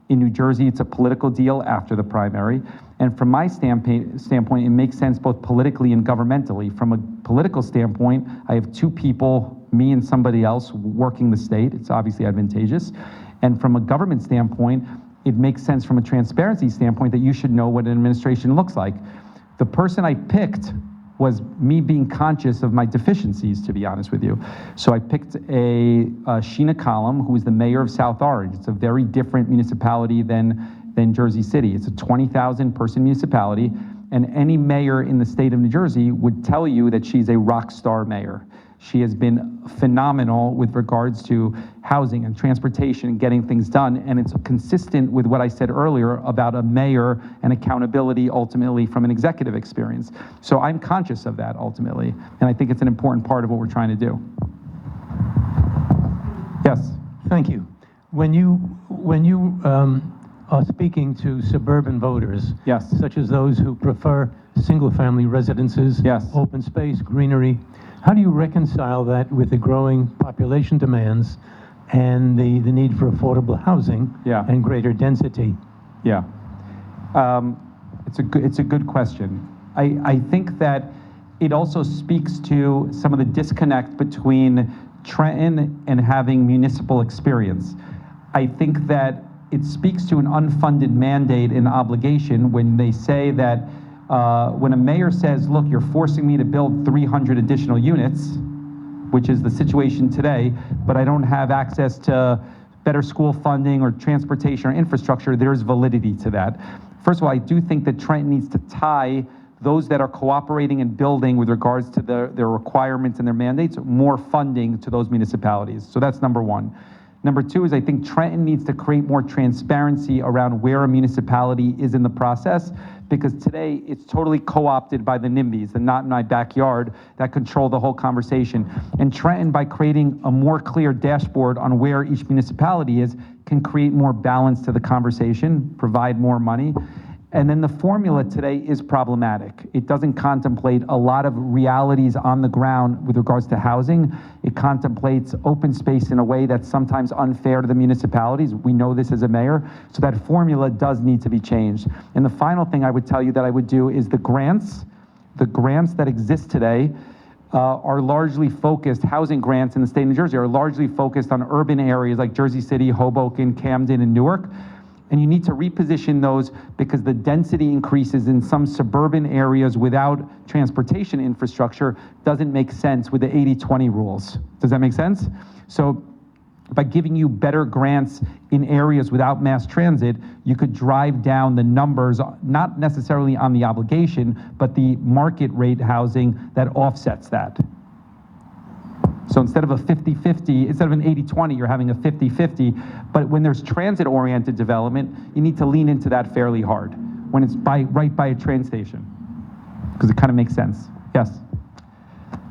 In New Jersey, it's a political deal after the primary. And from my standpoint, it makes sense both politically and governmentally. From a political standpoint, I have two people, me and somebody else, working the state. It's obviously advantageous. And from a government standpoint, it makes sense from a transparency standpoint that you should know what an administration looks like. The person I picked was me being conscious of my deficiencies, to be honest with you. So I picked a Sheena Collum, who is the mayor of South Orange. It's a very different municipality than Jersey City. It's a 20,000 person municipality, and any mayor in the state of New Jersey would tell you that she's a rock star mayor. She has been phenomenal with regards to housing and transportation and getting things done, and it's consistent with what I said earlier about a mayor and accountability ultimately from an executive experience. So I'm conscious of that ultimately, and I think it's an important part of what we're trying to do. Yes? Thank you. When you are speaking to suburban voters, yes, such as those who prefer single-family residences, yes, open space, greenery, how do you reconcile that with the growing population demands and the need for affordable housing and greater density? Yeah, it's a good question. I think that it also speaks to some of the disconnect between Trenton and having municipal experience. I think that it speaks to an unfunded mandate and obligation when they say that when a mayor says, look, you're forcing me to build 300 additional units, which is the situation today, but I don't have access to better school funding or transportation or infrastructure, there's validity to that. First of all, I do think that Trenton needs to tie those that are cooperating and building with regards to their requirements and their mandates, more funding to those municipalities. So that's number one. Number two is I think Trenton needs to create more transparency around where a municipality is in the process, because today it's totally co-opted by the NIMBYs, the not in my backyard, that control the whole conversation. And Trenton, by creating a more clear dashboard on where each municipality is, can create more balance to the conversation, provide more money. And then the formula today is problematic. It doesn't contemplate a lot of realities on the ground with regards to housing. It contemplates open space in a way that's sometimes unfair to the municipalities. We know this as a mayor. So that formula does need to be changed. And the final thing I would tell you that I would do is the grants that exist today are largely focused, housing grants in the state of New Jersey are largely focused on urban areas like Jersey City, Hoboken, Camden, and Newark. And you need to reposition those because the density increases in some suburban areas without transportation infrastructure doesn't make sense with the 80-20 rules. Does that make sense? So by giving you better grants in areas without mass transit, you could drive down the numbers, not necessarily on the obligation, but the market rate housing that offsets that. So instead of a 50-50, instead of an 80-20, you're having a 50-50. But when there's transit-oriented development, you need to lean into that fairly hard when it's right by a train station, because it kind of makes sense. Yes?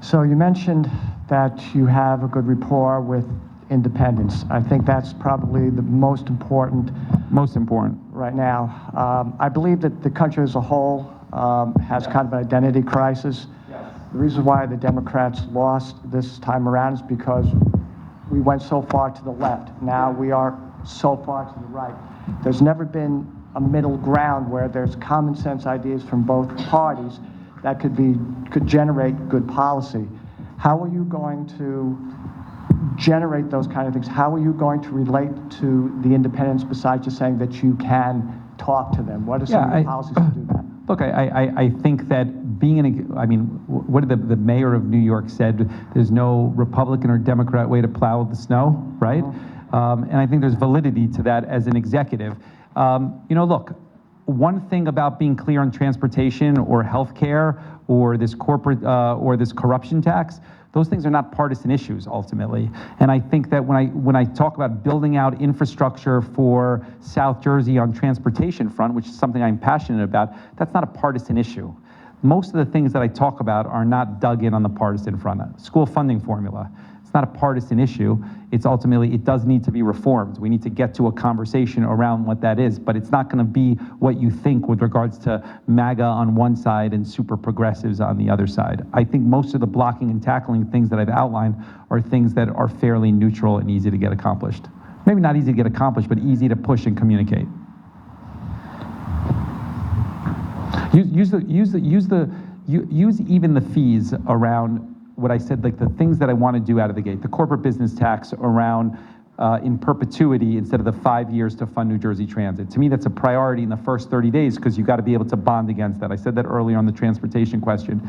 So you mentioned that you have a good rapport with independents. I think that's probably the most important. Most important. Right now. I believe that the country as a whole has kind of an identity crisis. The reason why the Democrats lost this time around is because we went so far to the left. Now we are so far to the right. There's never been a middle ground where there's common sense ideas from both parties that could generate good policy. How are you going to generate those kind of things? How are you going to relate to the independents besides just saying that you can talk to them? What are some of the policies to do that? Look, I think that being what did the mayor of New York said, there's no Republican or Democrat way to plow the snow, right? And I think there's validity to that as an executive. Look, one thing about being clear on transportation or healthcare or this corporate or this corruption tax. Those things are not partisan issues ultimately. And I think that when I talk about building out infrastructure for South Jersey on transportation front, which is something I'm passionate about, that's not a partisan issue. Most of the things that I talk about are not dug in on the partisan front. School funding formula, it's not a partisan issue. It's ultimately, it does need to be reformed. We need to get to a conversation around what that is, but it's not going to be what you think with regards to MAGA on one side and super progressives on the other side. I think most of the blocking and tackling things that I've outlined are things that are fairly neutral and easy to get accomplished. Maybe not easy to get accomplished, but easy to push and communicate. Use even the fees around what I said, like the things that I want to do out of the gate, the corporate business tax around in perpetuity instead of the 5 years to fund New Jersey Transit. To me, that's a priority in the first 30 days because you've got to be able to bond against that. I said that earlier on the transportation question.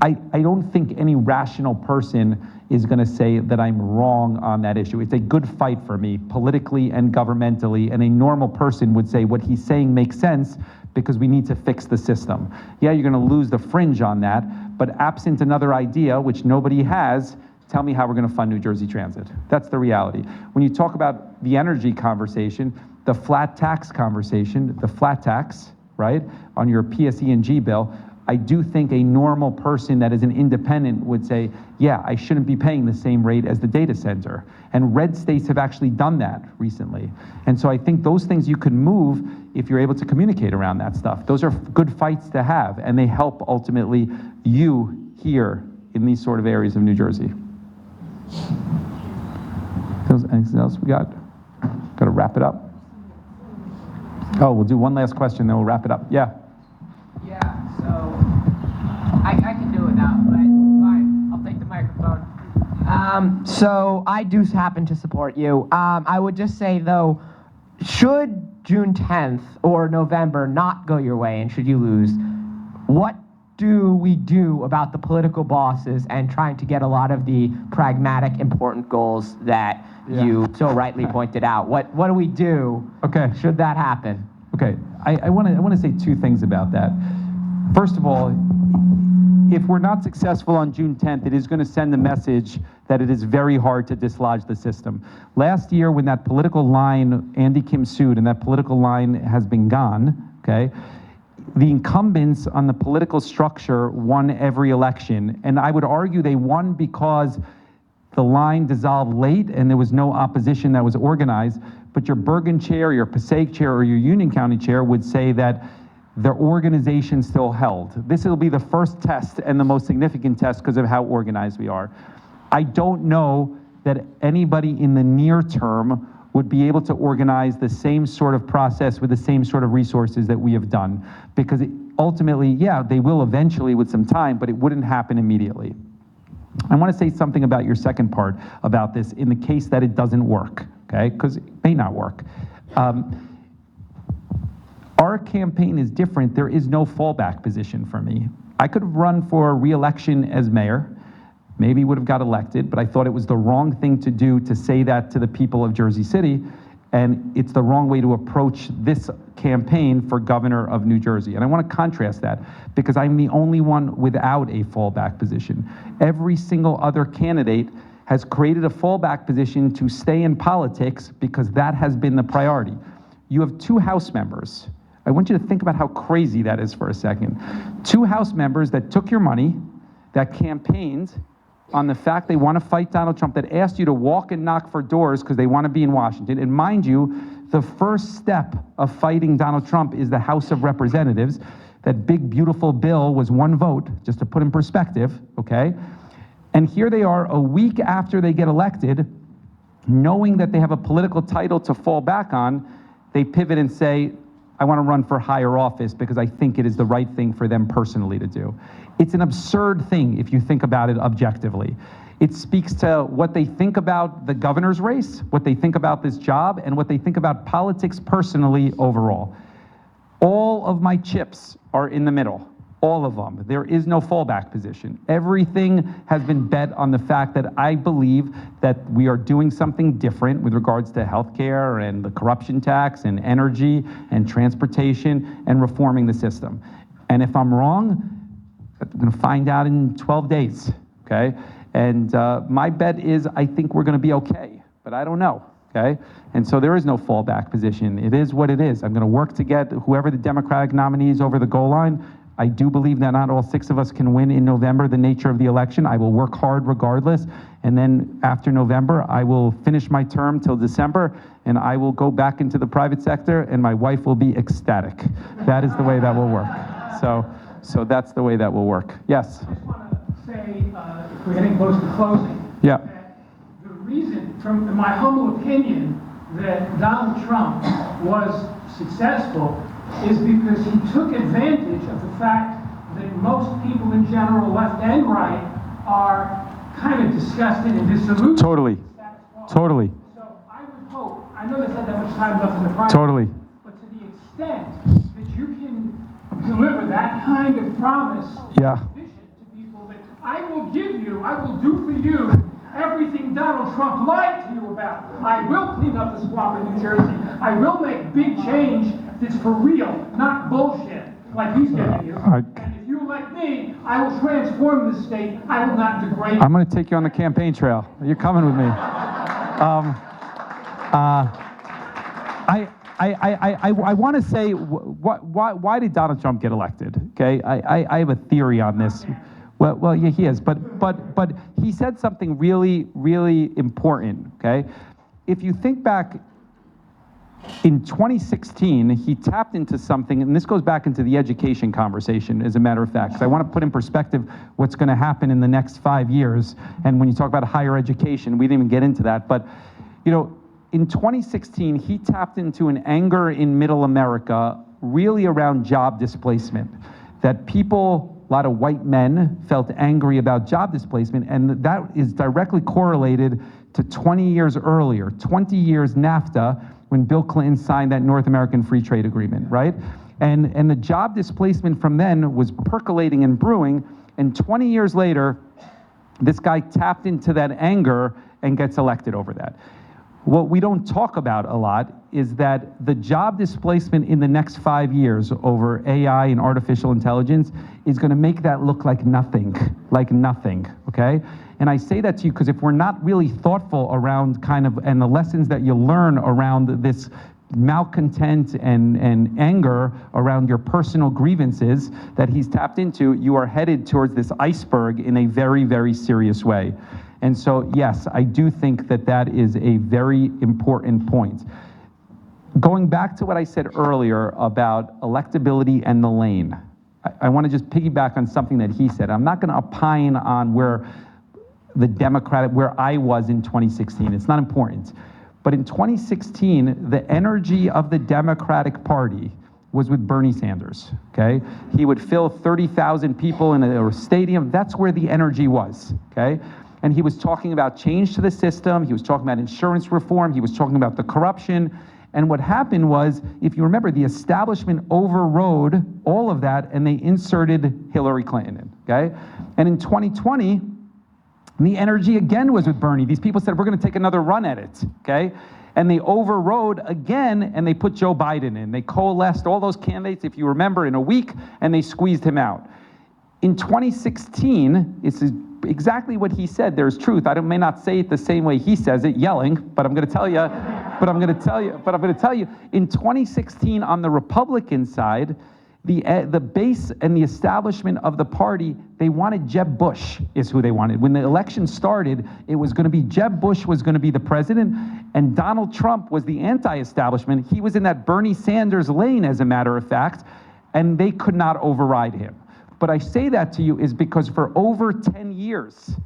I don't think any rational person is going to say that I'm wrong on that issue. It's a good fight for me, politically and governmentally, and a normal person would say what he's saying makes sense because we need to fix the system. Yeah, you're going to lose the fringe on that, but absent another idea, which nobody has, tell me how we're going to fund New Jersey Transit. That's the reality. When you talk about the energy conversation, the flat tax conversation, the flat tax, right, on your PSE&G bill, I do think a normal person that is an independent would say, yeah, I shouldn't be paying the same rate as the data center. And red states have actually done that recently. And so I think those things you can move if you're able to communicate around that stuff. Those are good fights to have, and they help ultimately you here in these sort of areas of New Jersey. Anything else we got? Got to wrap it up. Oh, we'll do one last question, then we'll wrap it up. Yeah. Yeah, so I can do it now, but fine, I'll take the microphone. So I do happen to support you. I would just say though, should June 10th or November not go your way and should you lose, what do we do about the political bosses and trying to get a lot of the pragmatic, important goals that you so rightly pointed out? What do we do should that happen? Okay, I want to say two things about that. First of all, if we're not successful on June 10th, it is going to send a message that it is very hard to dislodge the system. Last year, when that political line, Andy Kim sued, and that political line has been gone, okay, the incumbents on the political structure won every election, and I would argue they won because the line dissolved late and there was no opposition that was organized, but your Bergen chair, your Passaic chair, or your Union County chair would say that their organization still held. This will be the first test and the most significant test because of how organized we are. I don't know that anybody in the near term would be able to organize the same sort of process with the same sort of resources that we have done. Because ultimately, yeah, they will eventually with some time, but it wouldn't happen immediately. I want to say something about your second part about this in the case that it doesn't work, okay? Because it may not work. Our campaign is different. There is no fallback position for me. I could have run for re-election as mayor, maybe would have got elected, but I thought it was the wrong thing to do to say that to the people of Jersey City, and it's the wrong way to approach this campaign for governor of New Jersey. And I want to contrast that because I'm the only one without a fallback position. Every single other candidate has created a fallback position to stay in politics because that has been the priority. You have 2 House members. I want you to think about how crazy that is for a second. 2 House members that took your money, that campaigned on the fact they want to fight Donald Trump, that asked you to walk and knock for doors because they want to be in Washington. And mind you, the first step of fighting Donald Trump is the House of Representatives. That big, beautiful bill was 1 vote, just to put in perspective, okay? And here they are a week after they get elected, knowing that they have a political title to fall back on, they pivot and say, I want to run for higher office because I think it is the right thing for them personally to do. It's an absurd thing if you think about it objectively. It speaks to what they think about the governor's race, what they think about this job, and what they think about politics personally overall. All of my chips are in the middle. all of them. There is no fallback position. Everything has been bet on the fact that I believe that we are doing something different with regards to healthcare and the corruption tax and energy and transportation and reforming the system. And if I'm wrong, I'm going to find out in 12 days, okay? And my bet is I think we're going to be okay, but I don't know, okay? And so there is no fallback position. It is what it is. I'm going to work to get whoever the Democratic nominee is over the goal line. I do believe that not all 6 of us can win in November, the nature of the election. I will work hard regardless. And then after November, I will finish my term till December, and I will go back into the private sector, and my wife will be ecstatic. That is the way that will work. So that's the way that will work. Yes? I just want to say, we're getting close to closing. Yeah. That the reason, from my humble opinion, that Donald Trump was successful is because he took advantage of the fact that most people in general, left and right, are kind of disgusted and disillusioned. Totally. Totally. So I would hope, I know there's not that much time left in the primary. Totally. But to the extent that you can deliver that kind of promise, Yeah. vision to people that I will give you, I will do for you everything Donald Trump lied to you about. I will clean up the swamp in New Jersey. I will make big change that's for real, not bullshit like he's giving you. And if you elect me, I will transform this state. I will not degrade it. I'm going to take you on the campaign trail. You're coming with me. I want to say, why did Donald Trump get elected? Okay, I have a theory on this. Well, yeah, he is, but he said something really, really important. Okay, if you think back, in 2016, he tapped into something, and this goes back into the education conversation, as a matter of fact, because I want to put in perspective what's going to happen in the next 5 years. And when you talk about higher education, we didn't even get into that. But, you know, in 2016, he tapped into an anger in middle America, really around job displacement, that people, a lot of white men, felt angry about job displacement, and that is directly correlated to 20 years earlier, 20 years NAFTA, when Bill Clinton signed that North American Free Trade Agreement, right? And the job displacement from then was percolating and brewing, and 20 years later, this guy tapped into that anger and gets elected over that. What we don't talk about a lot is that the job displacement in the next 5 years over AI and artificial intelligence is going to make that look like nothing, okay? And I say that to you because if we're not really thoughtful around and the lessons that you learn around this malcontent and anger around your personal grievances that he's tapped into, you are headed towards this iceberg in a very, very serious way. And so, yes, I do think that that is a very important point. Going back to what I said earlier about electability and the lane, I want to just piggyback on something that he said. I'm not going to opine on where I was in 2016. It's not important. But in 2016, the energy of the Democratic Party was with Bernie Sanders, okay? He would fill 30,000 people in a stadium. That's where the energy was, okay? And he was talking about change to the system. He was talking about insurance reform. He was talking about the corruption. And what happened was, if you remember, the establishment overrode all of that, and they inserted Hillary Clinton in, okay? And in 2020, the energy again was with Bernie. These people said, we're going to take another run at it, okay? And they overrode again, and they put Joe Biden in. They coalesced all those candidates, if you remember, in a week, and they squeezed him out. In 2016, it's exactly what he said. There's truth. I may not say it the same way he says it, yelling, but I'm going to tell you, in 2016 on the Republican side, the base and the establishment of the party, they wanted Jeb Bush is who they wanted. When the election started, it was going to be Jeb Bush was going to be the president, and Donald Trump was the anti-establishment. He was in that Bernie Sanders lane, as a matter of fact, and they could not override him. But I say that to you is because for over 10 years,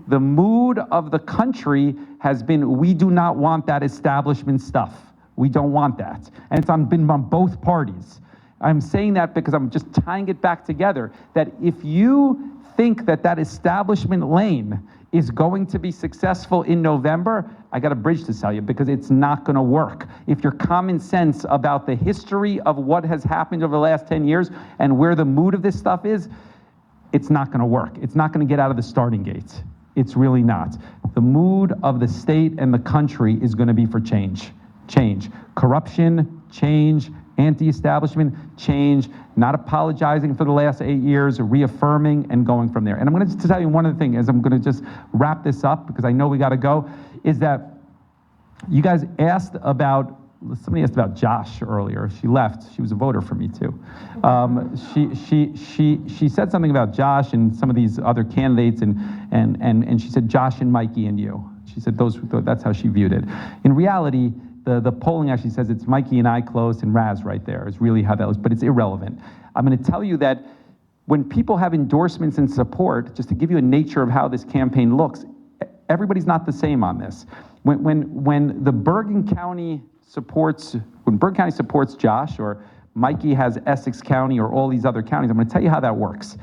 the mood of the country has been, we do not want that establishment stuff. We don't want that. And it's been on both parties. I'm saying that because I'm just tying it back together, that if you think that that establishment lane is going to be successful in November, I got a bridge to sell you, because it's not going to work. If you're common sense about the history of what has happened over the last 10 years and where the mood of this stuff is, it's not going to work. It's not going to get out of the starting gates. It's really not. The mood of the state and the country is going to be for change. Change. Corruption, change. Anti-establishment, change. Not apologizing for the last 8 years, reaffirming and going from there. And I'm going to just tell you one other thing as I'm going to just wrap this up, because I know we got to go, is that you guys asked about, somebody asked about Josh earlier. She left. She was a voter for me too. She said something about Josh and some of these other candidates, and she said Josh and Mikey and you. She said that's how she viewed it. In reality, the polling actually says it's Mikey and I close and Raz right there is really how that was, but it's irrelevant. I'm going to tell you that when people have endorsements and support, just to give you a nature of how this campaign looks, everybody's not the same on this. When Bergen County supports Josh, or Mikey has Essex County or all these other counties, I'm going to tell you how that works.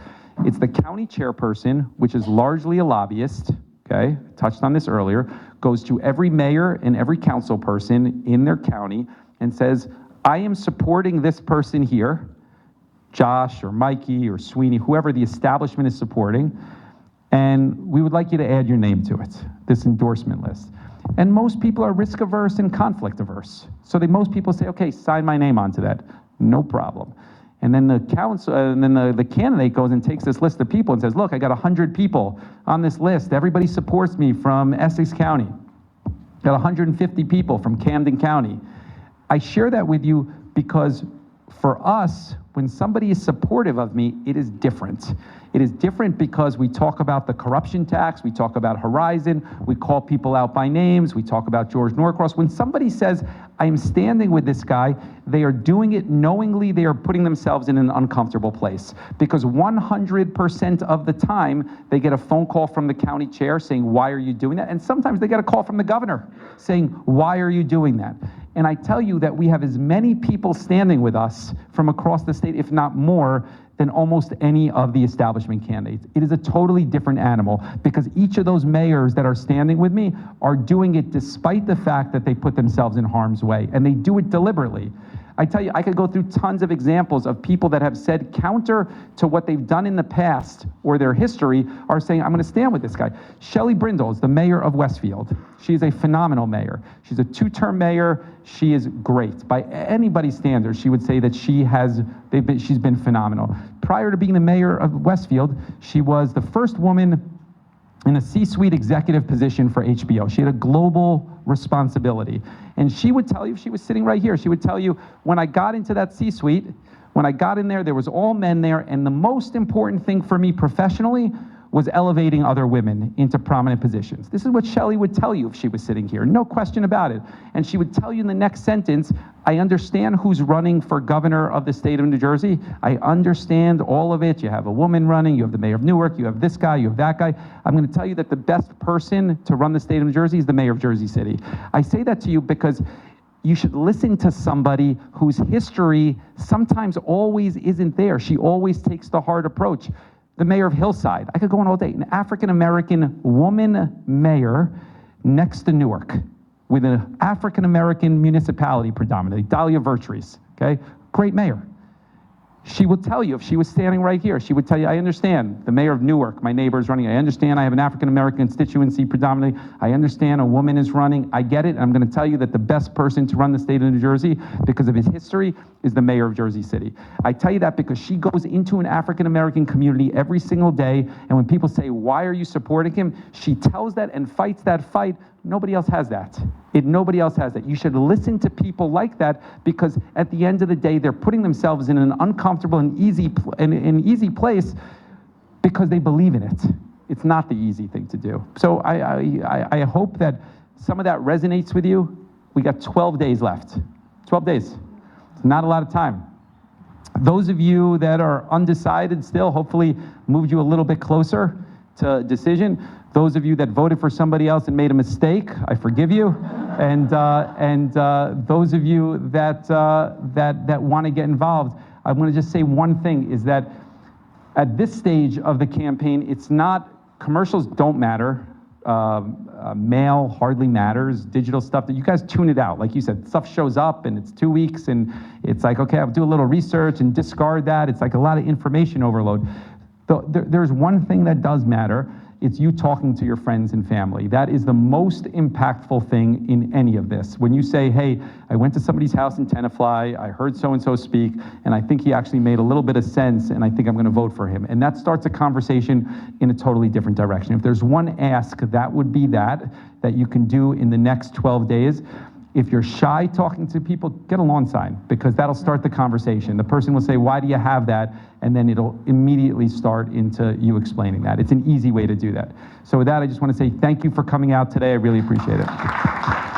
It's the county chairperson, which is largely a lobbyist, okay, touched on this earlier, goes to every mayor and every council person in their county and says, I am supporting this person here, Josh or Mikey or Sweeney, whoever the establishment is supporting, and we would like you to add your name to it, this endorsement list. And most people are risk averse and conflict averse. So most people say, okay, sign my name onto that, no problem. And then the candidate goes and takes this list of people and says, look, I got 100 people on this list. Everybody supports me from Essex County. Got 150 people from Camden County. I share that with you because for us, when somebody is supportive of me, it is different. It is different because we talk about the corruption tax, we talk about Horizon, we call people out by names, we talk about George Norcross. When somebody says, I am standing with this guy, they are doing it knowingly, they are putting themselves in an uncomfortable place. Because 100% of the time, they get a phone call from the county chair saying, why are you doing that? And sometimes they get a call from the governor saying, why are you doing that? And I tell you that we have as many people standing with us from across the state, if not more, than almost any of the establishment candidates. It is a totally different animal because each of those mayors that are standing with me are doing it despite the fact that they put themselves in harm's way, and they do it deliberately. I tell you, I could go through tons of examples of people that have said counter to what they've done in the past or their history are saying, I'm going to stand with this guy. Shelley Brindle is the mayor of Westfield. She is a phenomenal mayor. She's a two-term mayor. She is great. By anybody's standards, she would say that she's been phenomenal. Prior to being the mayor of Westfield, she was the first woman in a C-suite executive position for HBO. She had a global responsibility. And she would tell you, if she was sitting right here, she would tell you, when I got into that C-suite, when I got in there was all men there, and the most important thing for me professionally was elevating other women into prominent positions. This is what Shelley would tell you if she was sitting here, no question about it. And she would tell you in the next sentence, I understand who's running for governor of the state of New Jersey. I understand all of it. You have a woman running, you have the mayor of Newark, you have this guy, you have that guy. I'm going to tell you that the best person to run the state of New Jersey is the mayor of Jersey City. I say that to you because you should listen to somebody whose history sometimes always isn't there. She always takes the hard approach. The mayor of Hillside, I could go on all day, an African-American woman mayor next to Newark with an African-American municipality predominantly, Dahlia Vertrees, okay? Great mayor. She will tell you, if she was standing right here, she would tell you, I understand, the mayor of Newark, my neighbor is running, I understand I have an African-American constituency predominantly, I understand a woman is running, I get it, I'm gonna tell you that the best person to run the state of New Jersey, because of his history, is the mayor of Jersey City. I tell you that because she goes into an African-American community every single day, and when people say, why are you supporting him? She tells that and fights that fight. Nobody else has that. Nobody else has that. You should listen to people like that because at the end of the day, they're putting themselves in an uncomfortable and easy place because they believe in it. It's not the easy thing to do. So I hope that some of that resonates with you. We got 12 days left. 12 days. It's not a lot of time. Those of you that are undecided still, hopefully moved you a little bit closer to a decision. Those of you that voted for somebody else and made a mistake, I forgive you. And those of you that want to get involved, I want to just say one thing, is that at this stage of the campaign, it's not, commercials don't matter. mail hardly matters, digital stuff, that you guys tune it out. Like you said, stuff shows up and it's 2 weeks and it's like, okay, I'll do a little research and discard that. It's like a lot of information overload. There's one thing that does matter. It's you talking to your friends and family. That is the most impactful thing in any of this. When you say, hey, I went to somebody's house in Tenafly, I heard so-and-so speak, and I think he actually made a little bit of sense, and I think I'm gonna vote for him. And that starts a conversation in a totally different direction. If there's one ask, that would be that you can do in the next 12 days. If you're shy talking to people, get a lawn sign, because that'll start the conversation. The person will say, why do you have that? And then it'll immediately start into you explaining that. It's an easy way to do that. So with that, I just want to say thank you for coming out today. I really appreciate it.